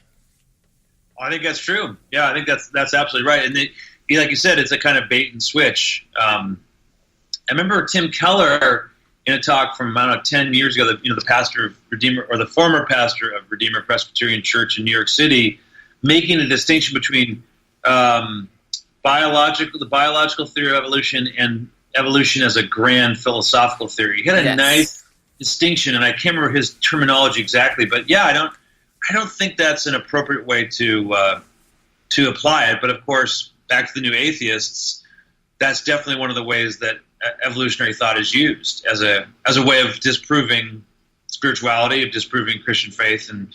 I think that's true. Yeah, I think that's absolutely right. And like you said, it's a kind of bait and switch. I remember Tim Keller in a talk from, I don't know, 10 years ago, the pastor of Redeemer, or the former pastor of Redeemer Presbyterian Church in New York City, making a distinction between the biological theory of evolution and evolution as a grand philosophical theory. He had a nice distinction, and I can't remember his terminology exactly, but yeah, I don't think that's an appropriate way to apply it. But of course, back to the new atheists, that's definitely one of the ways that evolutionary thought is used as a way of disproving spirituality, of disproving Christian faith, and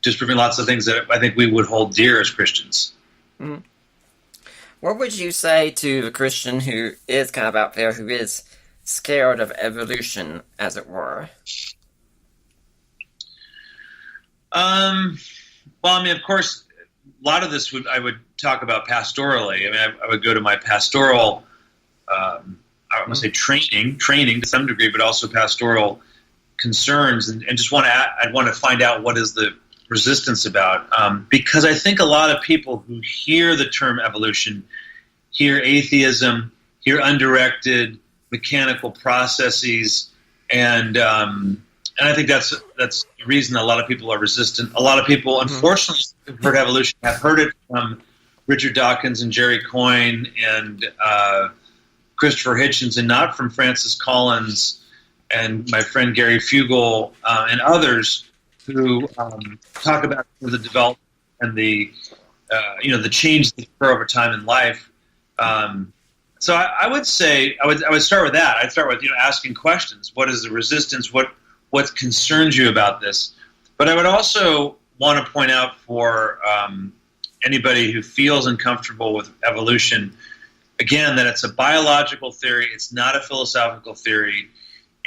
disproving lots of things that I think we would hold dear as Christians. Mm-hmm. What would you say to a Christian who is kind of out there, who is scared of evolution, as it were? Well, I mean, of course, a lot of this I would talk about pastorally. I mean, I would go to my pastoral, I want to say training to some degree, but also pastoral concerns, and just I'd want to find out what is the resistance about, because I think a lot of people who hear the term evolution hear atheism, hear undirected mechanical processes, and I think that's the reason a lot of people are resistant. A lot of people, unfortunately, who've heard evolution have heard it from Richard Dawkins and Jerry Coyne and Christopher Hitchens, and not from Francis Collins and my friend Gary Fugel and others who talk about the development and the change that occur over time in life. So I would say I would start with that. I'd start with asking questions. What is the resistance? What concerns you about this? But I would also want to point out for anybody who feels uncomfortable with evolution, again, that it's a biological theory. It's not a philosophical theory.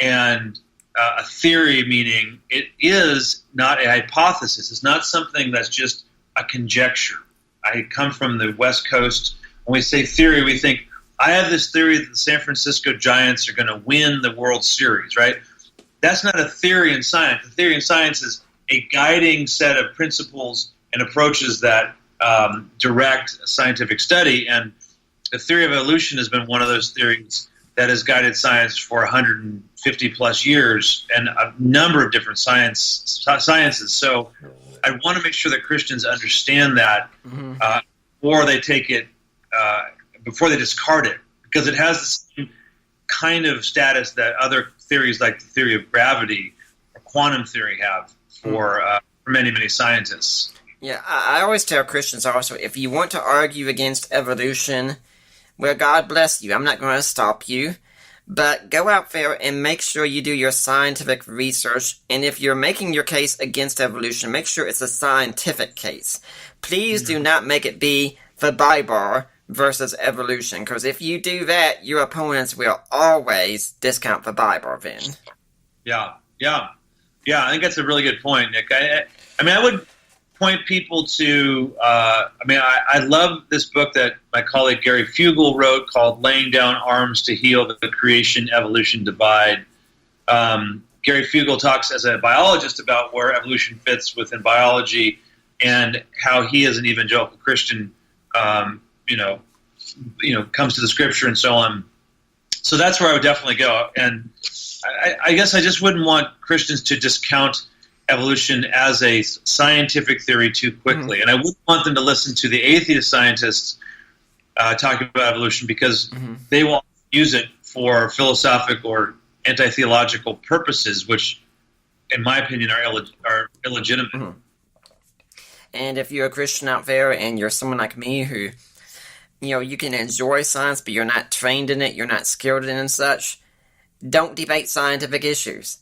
And a theory meaning it is not a hypothesis. It's not something that's just a conjecture. I come from the West Coast. When we say theory, we think, I have this theory that the San Francisco Giants are going to win the World Series, right? That's not a theory in science. The theory in science is a guiding set of principles and approaches that direct scientific study. And the theory of evolution has been one of those theories that has guided science for 150 plus years and a number of different sciences. So I want to make sure that Christians understand that before they take it, before they discard it, because it has the same kind of status that other theories like the theory of gravity or quantum theory have for many, many scientists. Yeah, I always tell Christians also, if you want to argue against evolution, well, God bless you. I'm not going to stop you. But go out there and make sure you do your scientific research. And if you're making your case against evolution, make sure it's a scientific case. Please do not make it be the Bible versus evolution, because if you do that, your opponents will always discount the Bible then. Yeah, I think that's a really good point, Nick. I mean, I would point people to, I love this book that my colleague Gary Fugel wrote called Laying Down Arms to Heal the Creation-Evolution Divide. Gary Fugel talks as a biologist about where evolution fits within biology and how he as an evangelical Christian comes to the scripture and so on. So that's where I would definitely go. And I guess I just wouldn't want Christians to discount evolution as a scientific theory too quickly. And I wouldn't want them to listen to the atheist scientists talking about evolution, because they will use it for philosophic or anti-theological purposes, which, in my opinion, are illegitimate. And if you're a Christian out there and you're someone like me who, you can enjoy science, but you're not trained in it, you're not skilled in it and such, don't debate scientific issues.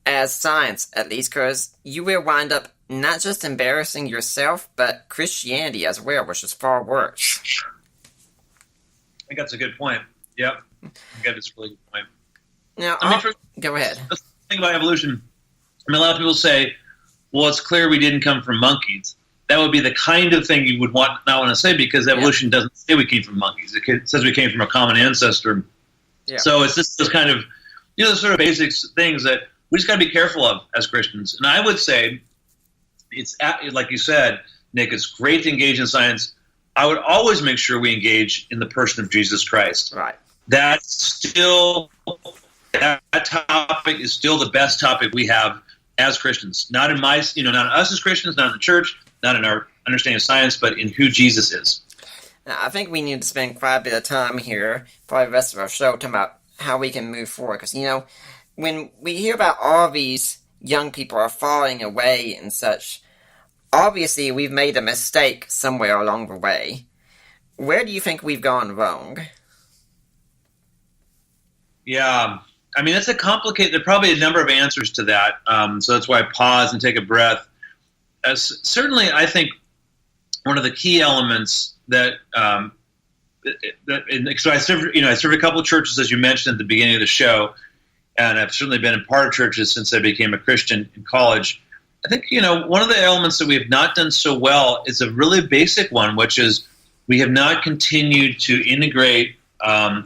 As science, at least, because you will wind up not just embarrassing yourself, but Christianity as well, which is far worse. I think that's a good point. Yep. I think that's a really good point. Now, go ahead. The thing about evolution, a lot of people say, well, it's clear we didn't come from monkeys. That would be the kind of thing you would not want to say, because evolution doesn't say we came from monkeys. It says we came from a common ancestor. Yeah. So it's just this kind of, sort of basic things that we just got to be careful of as Christians. And I would say, it's like you said, Nick, it's great to engage in science. I would always make sure we engage in the person of Jesus Christ. Right. That's still that topic is still the best topic we have as Christians. Not in my, not us as Christians, not in the church, not in our understanding of science, but in who Jesus is. Now, I think we need to spend quite a bit of time here, probably the rest of our show, talking about how we can move forward. Because, when we hear about all these young people are falling away and such, obviously we've made a mistake somewhere along the way. Where do you think we've gone wrong? Yeah, I mean, it's a complicated, there are probably a number of answers to that. So that's why I pause and take a breath. Certainly, I think one of the key elements so I served a couple of churches, as you mentioned at the beginning of the show, and I've certainly been in part of churches since I became a Christian in college. I think, one of the elements that we have not done so well is a really basic one, which is we have not continued to integrate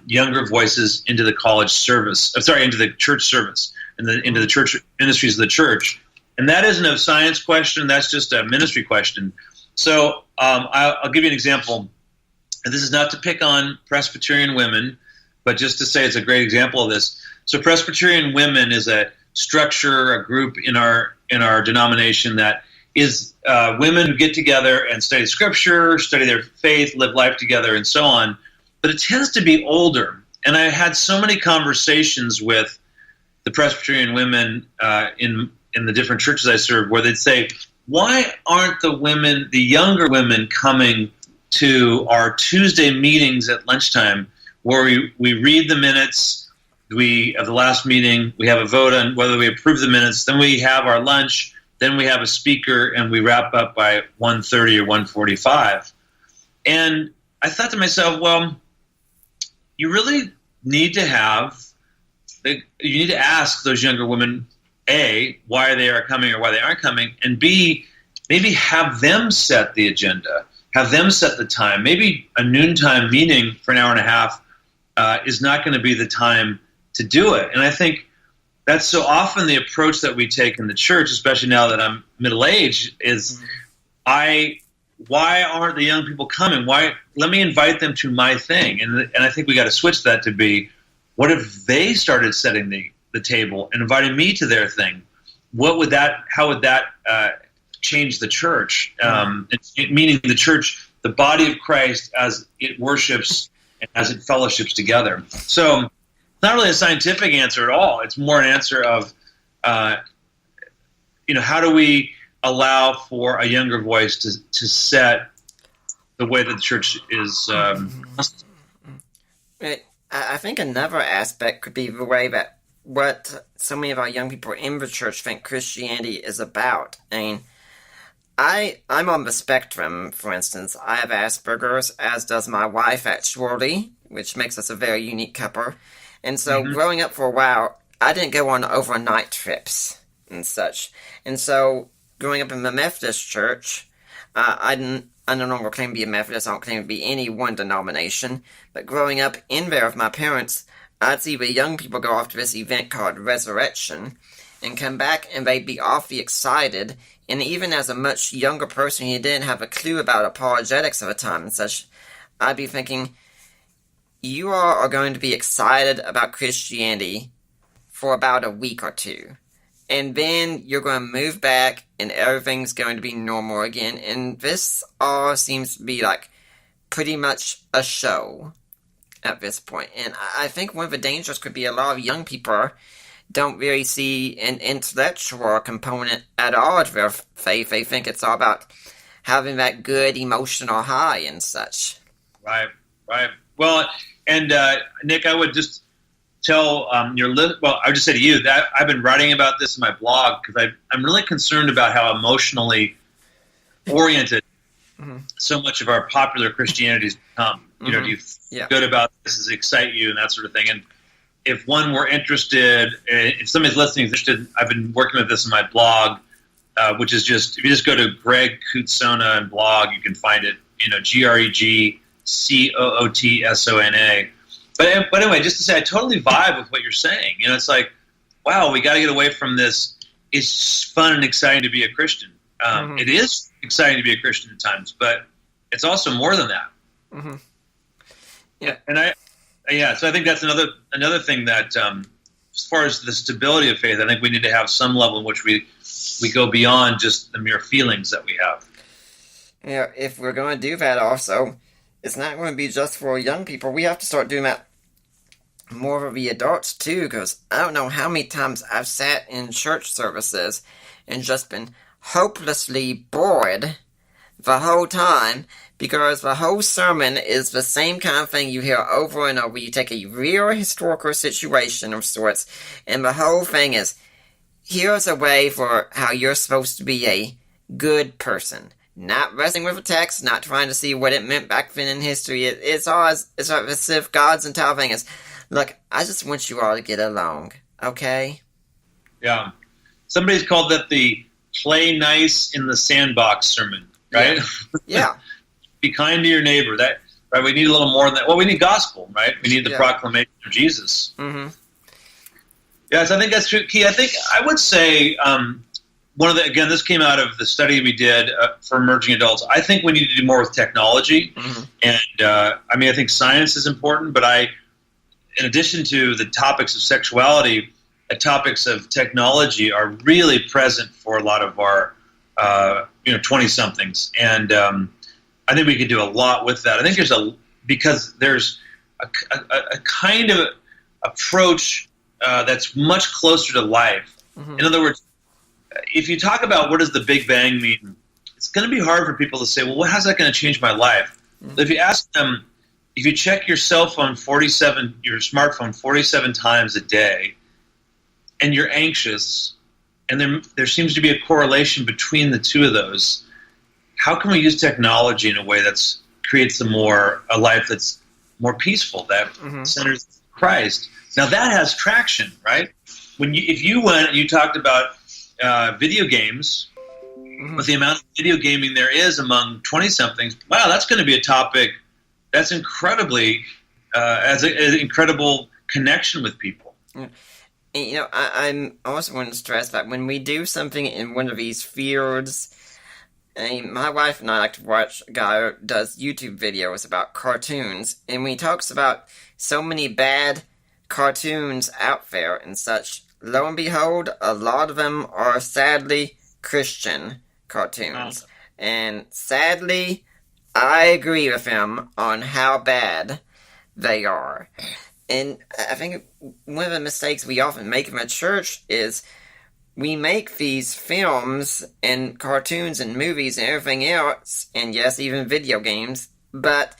younger voices into the college service. Into the church service, into the church ministries of the church. And that isn't a science question. That's just a ministry question. So I'll give you an example. And this is not to pick on Presbyterian women, but just to say it's a great example of this. So Presbyterian women is a structure, a group in our denomination that is women who get together and study Scripture, study their faith, live life together, and so on. But it tends to be older. And I had so many conversations with the Presbyterian women in the different churches I serve where they'd say, why aren't the younger women coming to our Tuesday meetings at lunchtime where we read the minutes of the last meeting, we have a vote on whether we approve the minutes, then we have our lunch, then we have a speaker, and we wrap up by 1:30 or 1:45. And I thought to myself, well, you really need to ask those younger women, A, why they are coming or why they aren't coming, and B, maybe have them set the agenda, have them set the time. Maybe a noontime meeting for an hour and a half is not going to be the time to do it. And I think that's so often the approach that we take in the church, especially now that I'm middle-aged, is why aren't the young people coming? Let me invite them to my thing. And I think we got to switch that to be, what if they started setting the table and inviting me to their thing? How would that change the church? Meaning the church, the body of Christ, as it worships and as it fellowships together. So it's not really a scientific answer at all. It's more an answer of, how do we allow for a younger voice to set the way that the church is. I think another aspect could be the way that what so many of our young people in the church think Christianity is about. I mean, I'm on the spectrum, for instance. I have Asperger's, as does my wife, actually, which makes us a very unique couple. And so growing up for a while, I didn't go on overnight trips and such. And so growing up in the Methodist church, I no longer claim to be a Methodist. I don't claim to be any one denomination. But growing up in there with my parents, I'd see the young people go off to this event called Resurrection and come back and they'd be awfully excited. And even as a much younger person who didn't have a clue about apologetics at the time and such, I'd be thinking, you all are going to be excited about Christianity for about a week or two. And then you're going to move back and everything's going to be normal again. And this all seems to be like pretty much a show at this point. And I think one of the dangers could be a lot of young people don't really see an intellectual component at all to their faith. They think it's all about having that good emotional high and such. Right. Well, and Nick, I would just tell I would just say to you that I've been writing about this in my blog because I'm really concerned about how emotionally oriented so much of our popular Christianity has become. Do you feel good about this? Does it excite you and that sort of thing? And if one were interested, if somebody's listening is interested, I've been working with this in my blog, which is just, if you just go to Greg Cootsana and blog, you can find it, GregCootsona. But anyway, just to say, I totally vibe with what you're saying. It's like, wow, we got to get away from this. It's fun and exciting to be a Christian. It is exciting to be a Christian at times, but it's also more than that. Yeah, and so I think that's another thing that as far as the stability of faith, I think we need to have some level in which we go beyond just the mere feelings that we have. Yeah, if we're going to do that also, it's not going to be just for young people. We have to start doing that more for the adults too, because I don't know how many times I've sat in church services and just been hopelessly bored the whole time, because the whole sermon is the same kind of thing you hear over and over. You take a real historical situation of sorts, and the whole thing is, here's a way for how you're supposed to be a good person. Not wrestling with a text, not trying to see what it meant back then in history. It's as if God's entire thing is, look, I just want you all to get along, okay? Yeah. Somebody's called that the play nice in the sandbox sermon, right? Yeah. Be kind to your neighbor. That right? We need a little more than that. Well, we need gospel, right? We need the proclamation of Jesus. Mm-hmm. Yes, I think that's true. Key. I would say again, this came out of the study we did for emerging adults. I think we need to do more with technology, and I think science is important. But in addition to the topics of sexuality, the topics of technology are really present for a lot of our 20-somethings, and I think we could do a lot with that. I think because there's a kind of approach that's much closer to life. Mm-hmm. In other words, if you talk about what does the Big Bang mean, it's going to be hard for people to say, well, how's that going to change my life? Mm-hmm. If you ask them, if you check your smartphone 47 times a day, and you're anxious, and there seems to be a correlation between the two of those, how can we use technology in a way that creates a life that's more peaceful, that centers Christ? Now that has traction, right? If you went and you talked about video games, with the amount of video gaming there is among 20-somethings, wow, that's going to be a topic that's incredibly as an incredible connection with people. I'm also want to stress that when we do something in one of these fields, my wife and I like to watch a guy who does YouTube videos about cartoons, and when he talks about so many bad cartoons out there and such, lo and behold, a lot of them are sadly Christian cartoons. And sadly, I agree with him on how bad they are. And I think one of the mistakes we often make in the church is we make these films and cartoons and movies and everything else, and yes, even video games, but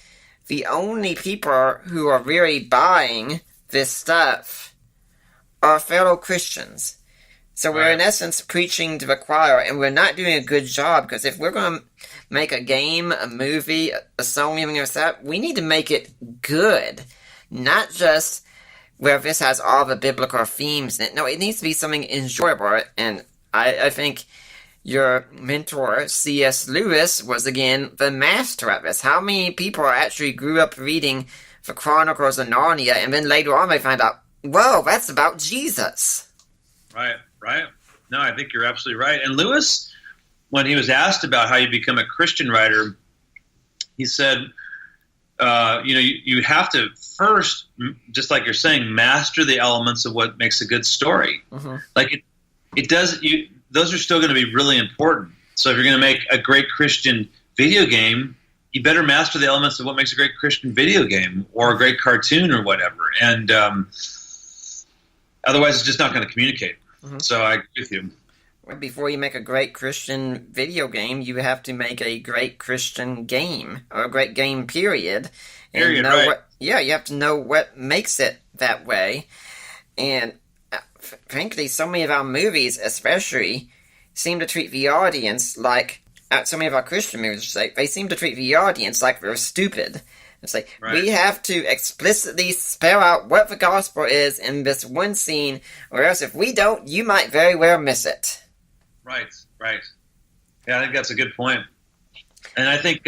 the only people who are really buying this stuff are fellow Christians. So we're in essence preaching to the choir, and we're not doing a good job, because if we're going to make a game, a movie, a song, anything like that, we need to make it good. Not just where this has all the biblical themes in it. No, it needs to be something enjoyable. And I think your mentor, C.S. Lewis, was again the master at this. How many people actually grew up reading the Chronicles of Narnia, and then later on they find out, whoa, that's about Jesus. Right. No, I think you're absolutely right. And Lewis, when he was asked about how you become a Christian writer, he said, you have to first, just like you're saying, master the elements of what makes a good story. Mm-hmm. Like it does. Those are still going to be really important. So if you're going to make a great Christian video game, you better master the elements of what makes a great Christian video game or a great cartoon or whatever. And otherwise, it's just not going to communicate. Mm-hmm. So I agree with you. Before you make a great Christian video game, you have to make a great Christian game, or a great game, period. And you have to know what makes it that way. And frankly, so many of our movies, especially, seem to treat the audience like, so many of our Christian movies, they seem to treat the audience like they're stupid. It's like, we have to explicitly spell out what the gospel is in this one scene, or else if we don't, you might very well miss it. Right. Yeah, I think that's a good point. And I think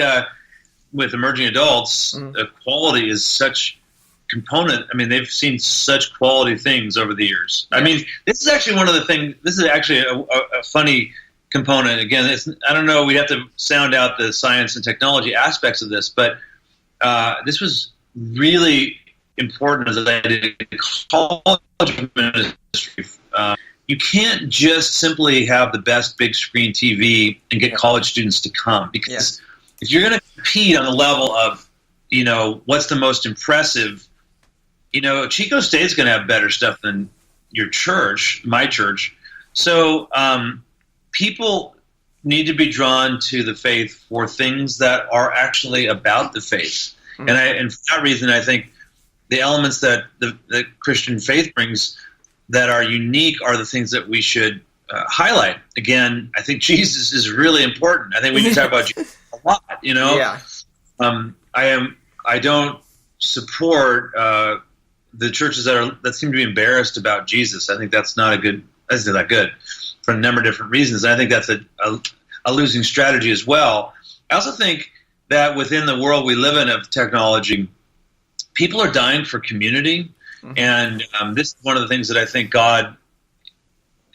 with emerging adults, the quality is such component. I mean, they've seen such quality things over the years. Yeah. I mean, this is actually one of the things, this is actually a funny component. Again, I don't know, we'd have to sound out the science and technology aspects of this, but this was really important as I did college ministry. You can't just simply have the best big screen TV and get college students to come, because if you're going to compete on the level of, what's the most impressive, Chico State's going to have better stuff than your church, my church. So people need to be drawn to the faith for things that are actually about the faith. Mm-hmm. And for that reason, I think the elements that the Christian faith brings that are unique are the things that we should highlight. Again, I think Jesus is really important. I think we need to talk about Jesus a lot, Yeah. I don't support the churches that seem to be embarrassed about Jesus. I think that's not good for a number of different reasons. And I think that's a losing strategy as well. I also think that within the world we live in of technology, people are dying for community. Mm-hmm. And this is one of the things that I think God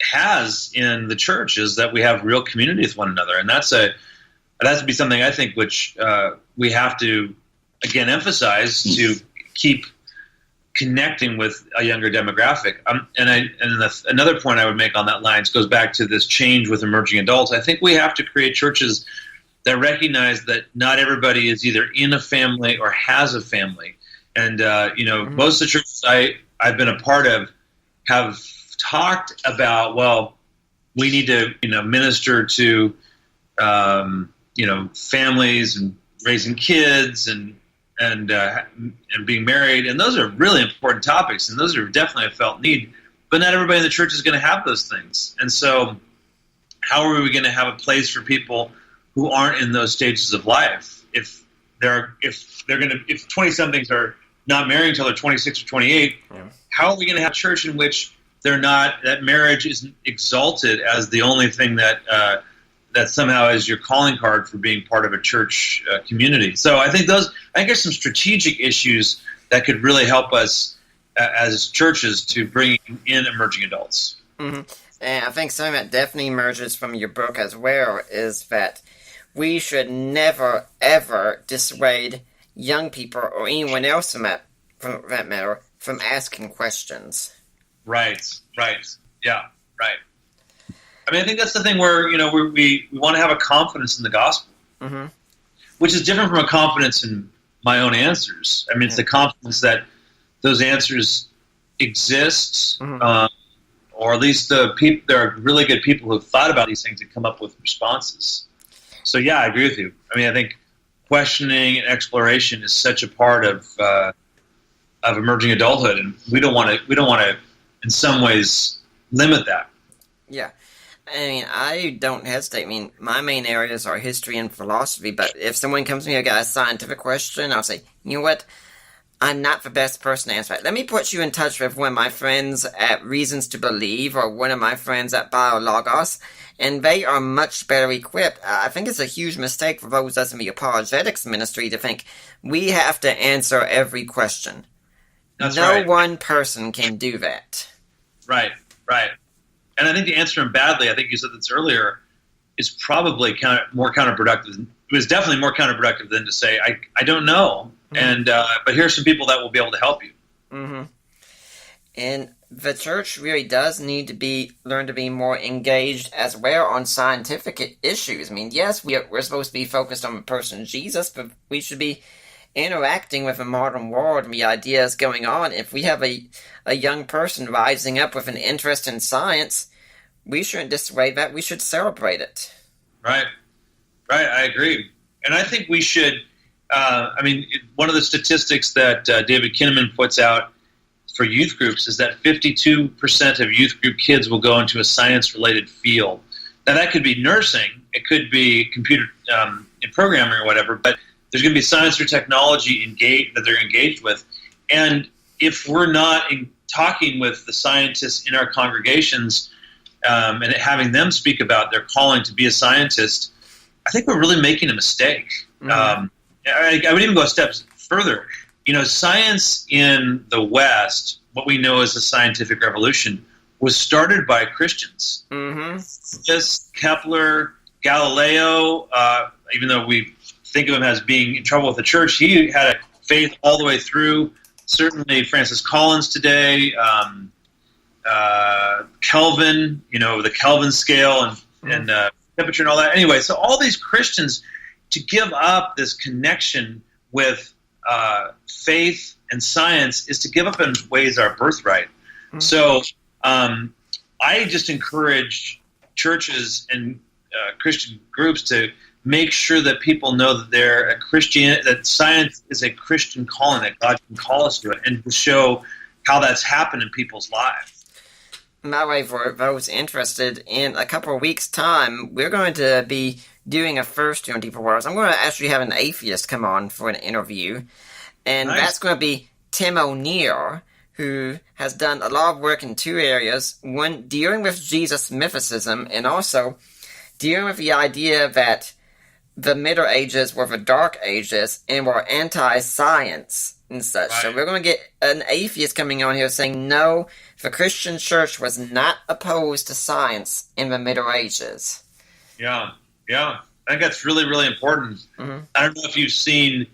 has in the church, is that we have real community with one another. And that has to be something I think which we have to, again, emphasize to keep connecting with a younger demographic. Another point I would make on that line goes back to this change with emerging adults. I think we have to create churches that recognize that not everybody is either in a family or has a family. And, mm-hmm. most of the churches I've been a part of have talked about, well, we need to, minister to, families and raising kids and being married. And those are really important topics. And those are definitely a felt need. But not everybody in the church is going to have those things. And so how are we going to have a place for people who aren't in those stages of life? If 20-somethings are not married until they're 26 or 28, how are we going to have a church in which that marriage isn't exalted as the only thing that somehow is your calling card for being part of a church community? So I think there's some strategic issues that could really help us as churches to bring in emerging adults. Mm-hmm. And I think something that definitely emerges from your book as well is that we should never, ever dissuade young people or anyone else from that matter from asking questions. Right. Yeah, right. I mean, I think that's the thing where, we want to have a confidence in the gospel, mm-hmm. which is different from a confidence in my own answers. I mean, it's the confidence that those answers exist, mm-hmm. Or at least there are really good people who have thought about these things and come up with responses. So, yeah, I agree with you. I mean, I think questioning and exploration is such a part of emerging adulthood, and we don't want to, in some ways, limit that. Yeah. I mean, I don't hesitate. I mean, my main areas are history and philosophy, but if someone comes to me and got a scientific question, I'll say, you know what? I'm not the best person to answer that. Let me put you in touch with one of my friends at Reasons to Believe or one of my friends at BioLogos, and they are much better equipped. I think it's a huge mistake for those of us in the apologetics ministry to think we have to answer every question. That's no right. one person can do that. Right. And I think to answer them badly, I think you said this earlier, is probably more counterproductive. It was definitely more counterproductive than to say, I don't know. Mm-hmm. But here's some people that will be able to help you. Mm-hmm. And the church really does need to learn to be more engaged as well on scientific issues. I mean, yes, we're supposed to be focused on the person Jesus, but we should be interacting with the modern world and the ideas going on. If we have a young person rising up with an interest in science, we shouldn't dissuade that. We should celebrate it. Right. I agree. And I think we should, one of the statistics that David Kinnaman puts out for youth groups is that 52% of youth group kids will go into a science-related field. Now, that could be nursing. It could be computer programming or whatever, but there's going to be science or technology that they're engaged with. And if we're not talking with the scientists in our congregations and having them speak about their calling to be a scientist, I think we're really making a mistake. Mm-hmm. I would even go a step further. Science in the West, what we know as the scientific revolution, was started by Christians. Mm-hmm. Just Kepler, Galileo, even though we think of him as being in trouble with the church, he had a faith all the way through certainly Francis Collins today, Kelvin, the Kelvin scale and temperature and all that. Anyway, so all these Christians, to give up this connection with faith and science is to give up in ways our birthright. Mm-hmm. So I just encourage churches and Christian groups to make sure that people know that they're a Christian, that science is a Christian calling, that God can call us to it, and to show how that's happened in people's lives. By the way, for those interested, in a couple of weeks' time, we're going to be doing a first on Deeper Waters. I'm going to actually have an atheist come on for an interview, and nice. That's going to be Tim O'Neill, who has done a lot of work in two areas, one dealing with Jesus mythicism, and also dealing with the idea that the Middle Ages were the Dark Ages and were anti-science and such. Right. So we're going to get an atheist coming on here saying, no, the Christian church was not opposed to science in the Middle Ages. Yeah. I think that's really, really important. Mm-hmm. I don't know if you've seen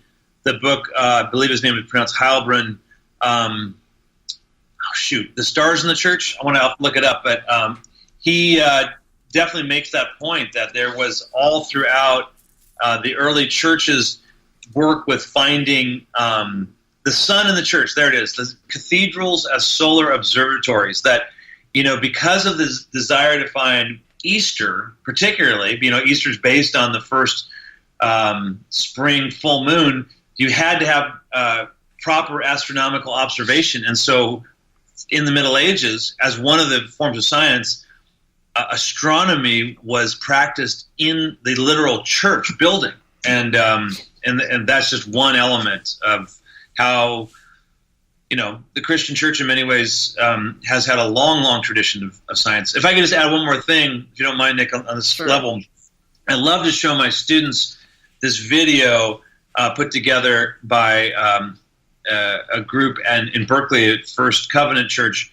the book, I believe his name is pronounced Heilbronn, The Stars in the Church. I want to look it up, but he definitely makes that point that there was all throughout the early church's work with finding the sun in the church. There it is, the cathedrals as solar observatories. That, because of this desire to find Easter, particularly, Easter's based on the first spring full moon. You had to have proper astronomical observation, and so in the Middle Ages, as one of the forms of science, astronomy was practiced in the literal church building, and that's just one element of how the Christian church in many ways has had a long tradition of science. If I could just add one more thing, if you don't mind, Nick, on this Sure. level, I love to show my students this video put together by a group in Berkeley at First Covenant Church,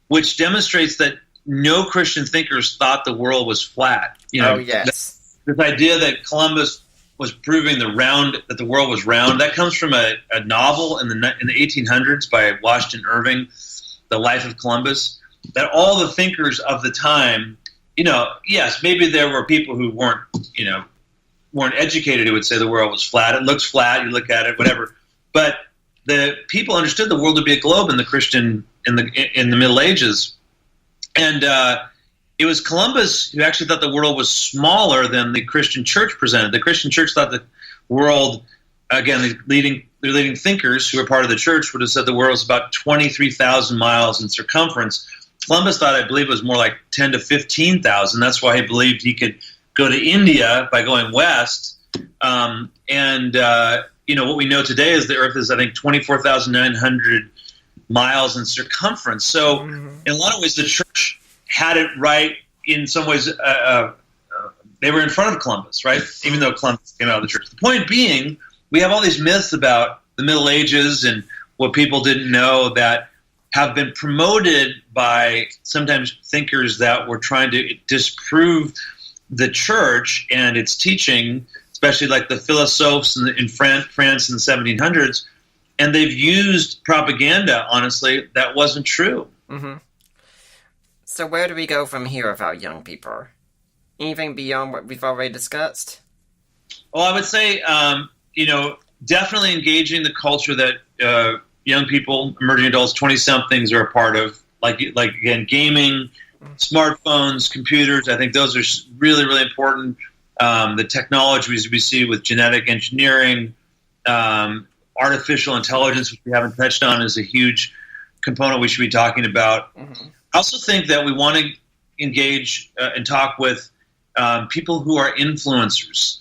which demonstrates that no Christian thinkers thought the world was flat. Yes. This idea that Columbus was proving that the world was round, that comes from a novel in the 1800s by Washington Irving, The Life of Columbus. That all the thinkers of the time, yes, maybe there were people who weren't educated who would say the world was flat. It looks flat. You look at it, whatever. But the people understood the world to be a globe in the Middle Ages. And it was Columbus who actually thought the world was smaller than the Christian church presented. The Christian church thought the world, again, the leading thinkers who were part of the church would have said the world was about 23,000 miles in circumference. Columbus thought, I believe, it was more like 10 to 15,000. That's why he believed he could go to India by going west. What we know today is the Earth is, I think, 24,900 miles in circumference. So in a lot of ways, the church had it right. In some ways, they were in front of Columbus, right? Even though Columbus came out of the church. The point being, we have all these myths about the Middle Ages and what people didn't know that have been promoted by sometimes thinkers that were trying to disprove the church and its teaching, especially like the philosophes in France in the 1700s. And they've used propaganda, honestly, that wasn't true. Mm-hmm. So where do we go from here with our young people? Anything beyond what we've already discussed? Well, I would say, definitely engaging the culture that young people, emerging adults, 20-somethings are a part of, like again, gaming, smartphones, computers. I think those are really, really important. The technologies we see with genetic engineering, artificial intelligence, which we haven't touched on, is a huge component we should be talking about. Mm-hmm. I also think that we want to engage and talk with people who are influencers.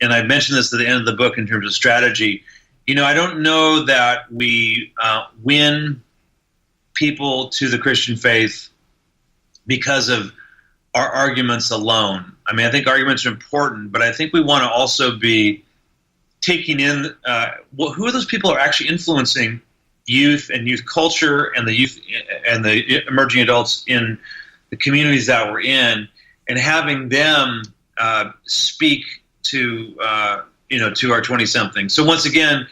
And I mentioned this at the end of the book in terms of strategy. I don't know that we win people to the Christian faith because of our arguments alone. I mean, I think arguments are important, but I think we want to also be taking in who are those people who are actually influencing youth and youth culture and the youth and the emerging adults in the communities that we're in, and having them speak to our 20-something. So once again,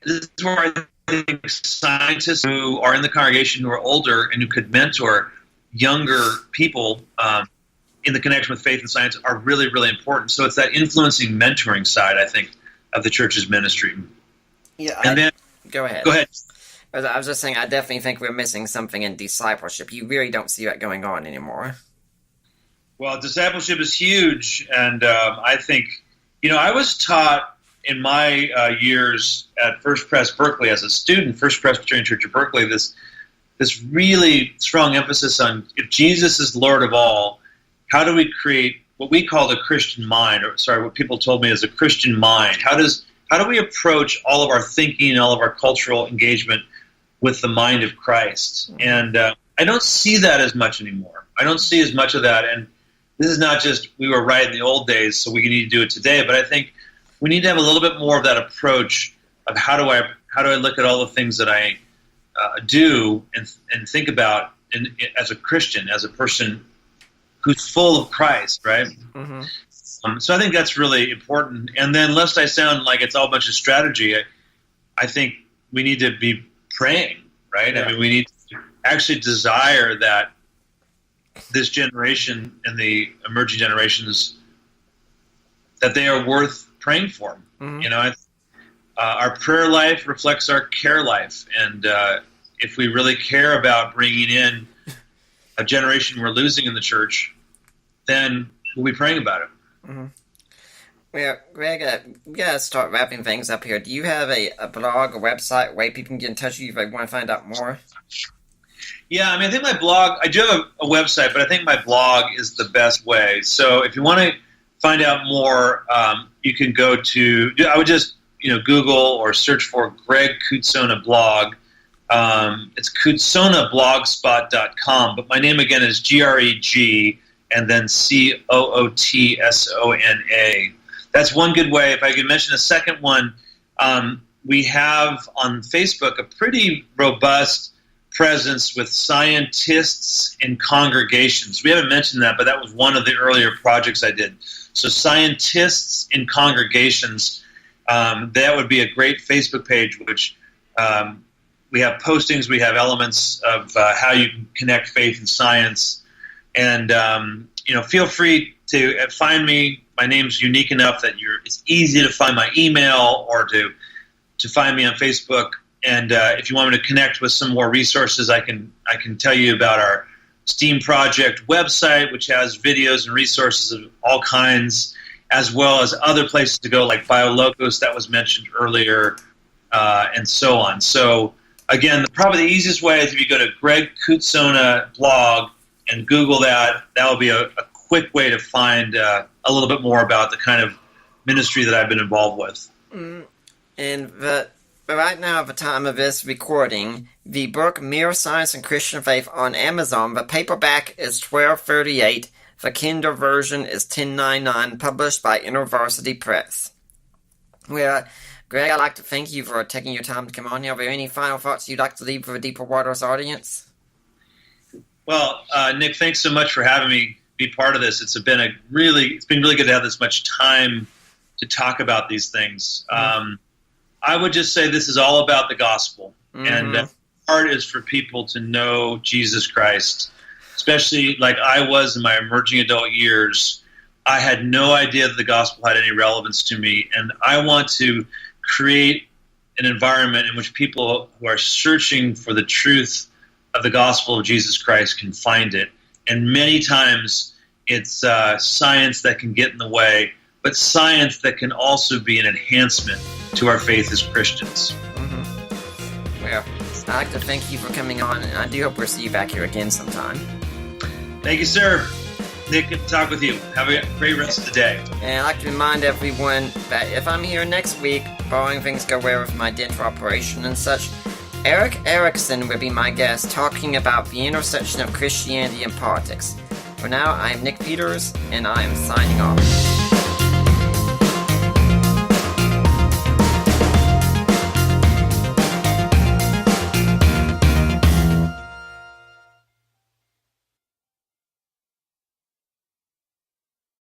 this is where I think scientists who are in the congregation who are older and who could mentor younger people in the connection with faith and science are really, really important. So it's that influencing, mentoring side, I think, of the church's ministry. Yeah, and then go ahead. Go ahead. I was just saying, I definitely think we're missing something in discipleship. You really don't see that going on anymore. Well, discipleship is huge, and I think, I was taught in my years at First Pres Berkeley as a student, First Presbyterian Church of Berkeley, this really strong emphasis on if Jesus is Lord of all, how do we create what we call the Christian mind, what people told me is a Christian mind. How do we approach all of our thinking and all of our cultural engagement with the mind of Christ? And I don't see that as much anymore. I don't see as much of that. And this is not just we were right in the old days, so we need to do it today. But I think we need to have a little bit more of that approach of how do I look at all the things that I do and think about as a Christian, as a person who's full of Christ, right? Mm-hmm. So I think that's really important. And then, lest I sound like it's all a bunch of strategy, I think we need to be praying, right? Yeah. I mean, we need to actually desire that this generation and the emerging generations, that they are worth praying for. Mm-hmm. Our prayer life reflects our care life. And if we really care about bringing in a generation we're losing in the church, then we'll be praying about it. Mm-hmm. Well, Greg, we gotta start wrapping things up here. Do you have a blog, a website, where people can get in touch with you if they want to find out more? Yeah, I think my blog, I do have a website, but I think my blog is the best way. So if you want to find out more, you can go to, I would just, Google or search for Greg Cootsana blog. It's cootsanablogspot.com, but my name again is Greg and then Cootsona. That's one good way. If I could mention a second one, we have on Facebook a pretty robust presence with scientists in congregations. We haven't mentioned that, but that was one of the earlier projects I did. So scientists in congregations, that would be a great Facebook page, which we have postings, we have elements of how you can connect faith and science. And, feel free to find me. My name's unique enough that it's easy to find my email or to find me on Facebook. And if you want me to connect with some more resources, I can tell you about our STEAM project website, which has videos and resources of all kinds, as well as other places to go like BioLocos that was mentioned earlier, and so on. So again, probably the easiest way is if you go to Greg Cootsana blog and Google that. That will be a quick way to find a little bit more about the kind of ministry that I've been involved with. And right now, at the time of this recording, the book Mere Science and Christian Faith on Amazon, the paperback is $12.38. The Kindle version is $10.99, published by InterVarsity Press. Well, Greg, I'd like to thank you for taking your time to come on here. Are there any final thoughts you'd like to leave for the Deeper Waters audience? Well, Nick, thanks so much for having me be part of this. It's been really good to have this much time to talk about these things. I would just say this is all about the gospel, and the part is for people to know Jesus Christ, especially like I was in my emerging adult years. I had no idea that the gospel had any relevance to me, and I want to create an environment in which people who are searching for the truth of the gospel of Jesus Christ can find it. And many times it's science that can get in the way, but science that can also be an enhancement to our faith as Christians. Well, I'd like to thank you for coming on, and I do hope we'll see you back here again sometime. Thank you, sir. Nick, good to talk with you. Have a great rest of the day. And I'd like to remind everyone that if I'm here next week, barring things go well with my dental operation and such, Eric Erickson will be my guest talking about the intersection of Christianity and politics. For now, I'm Nick Peters, and I am signing off.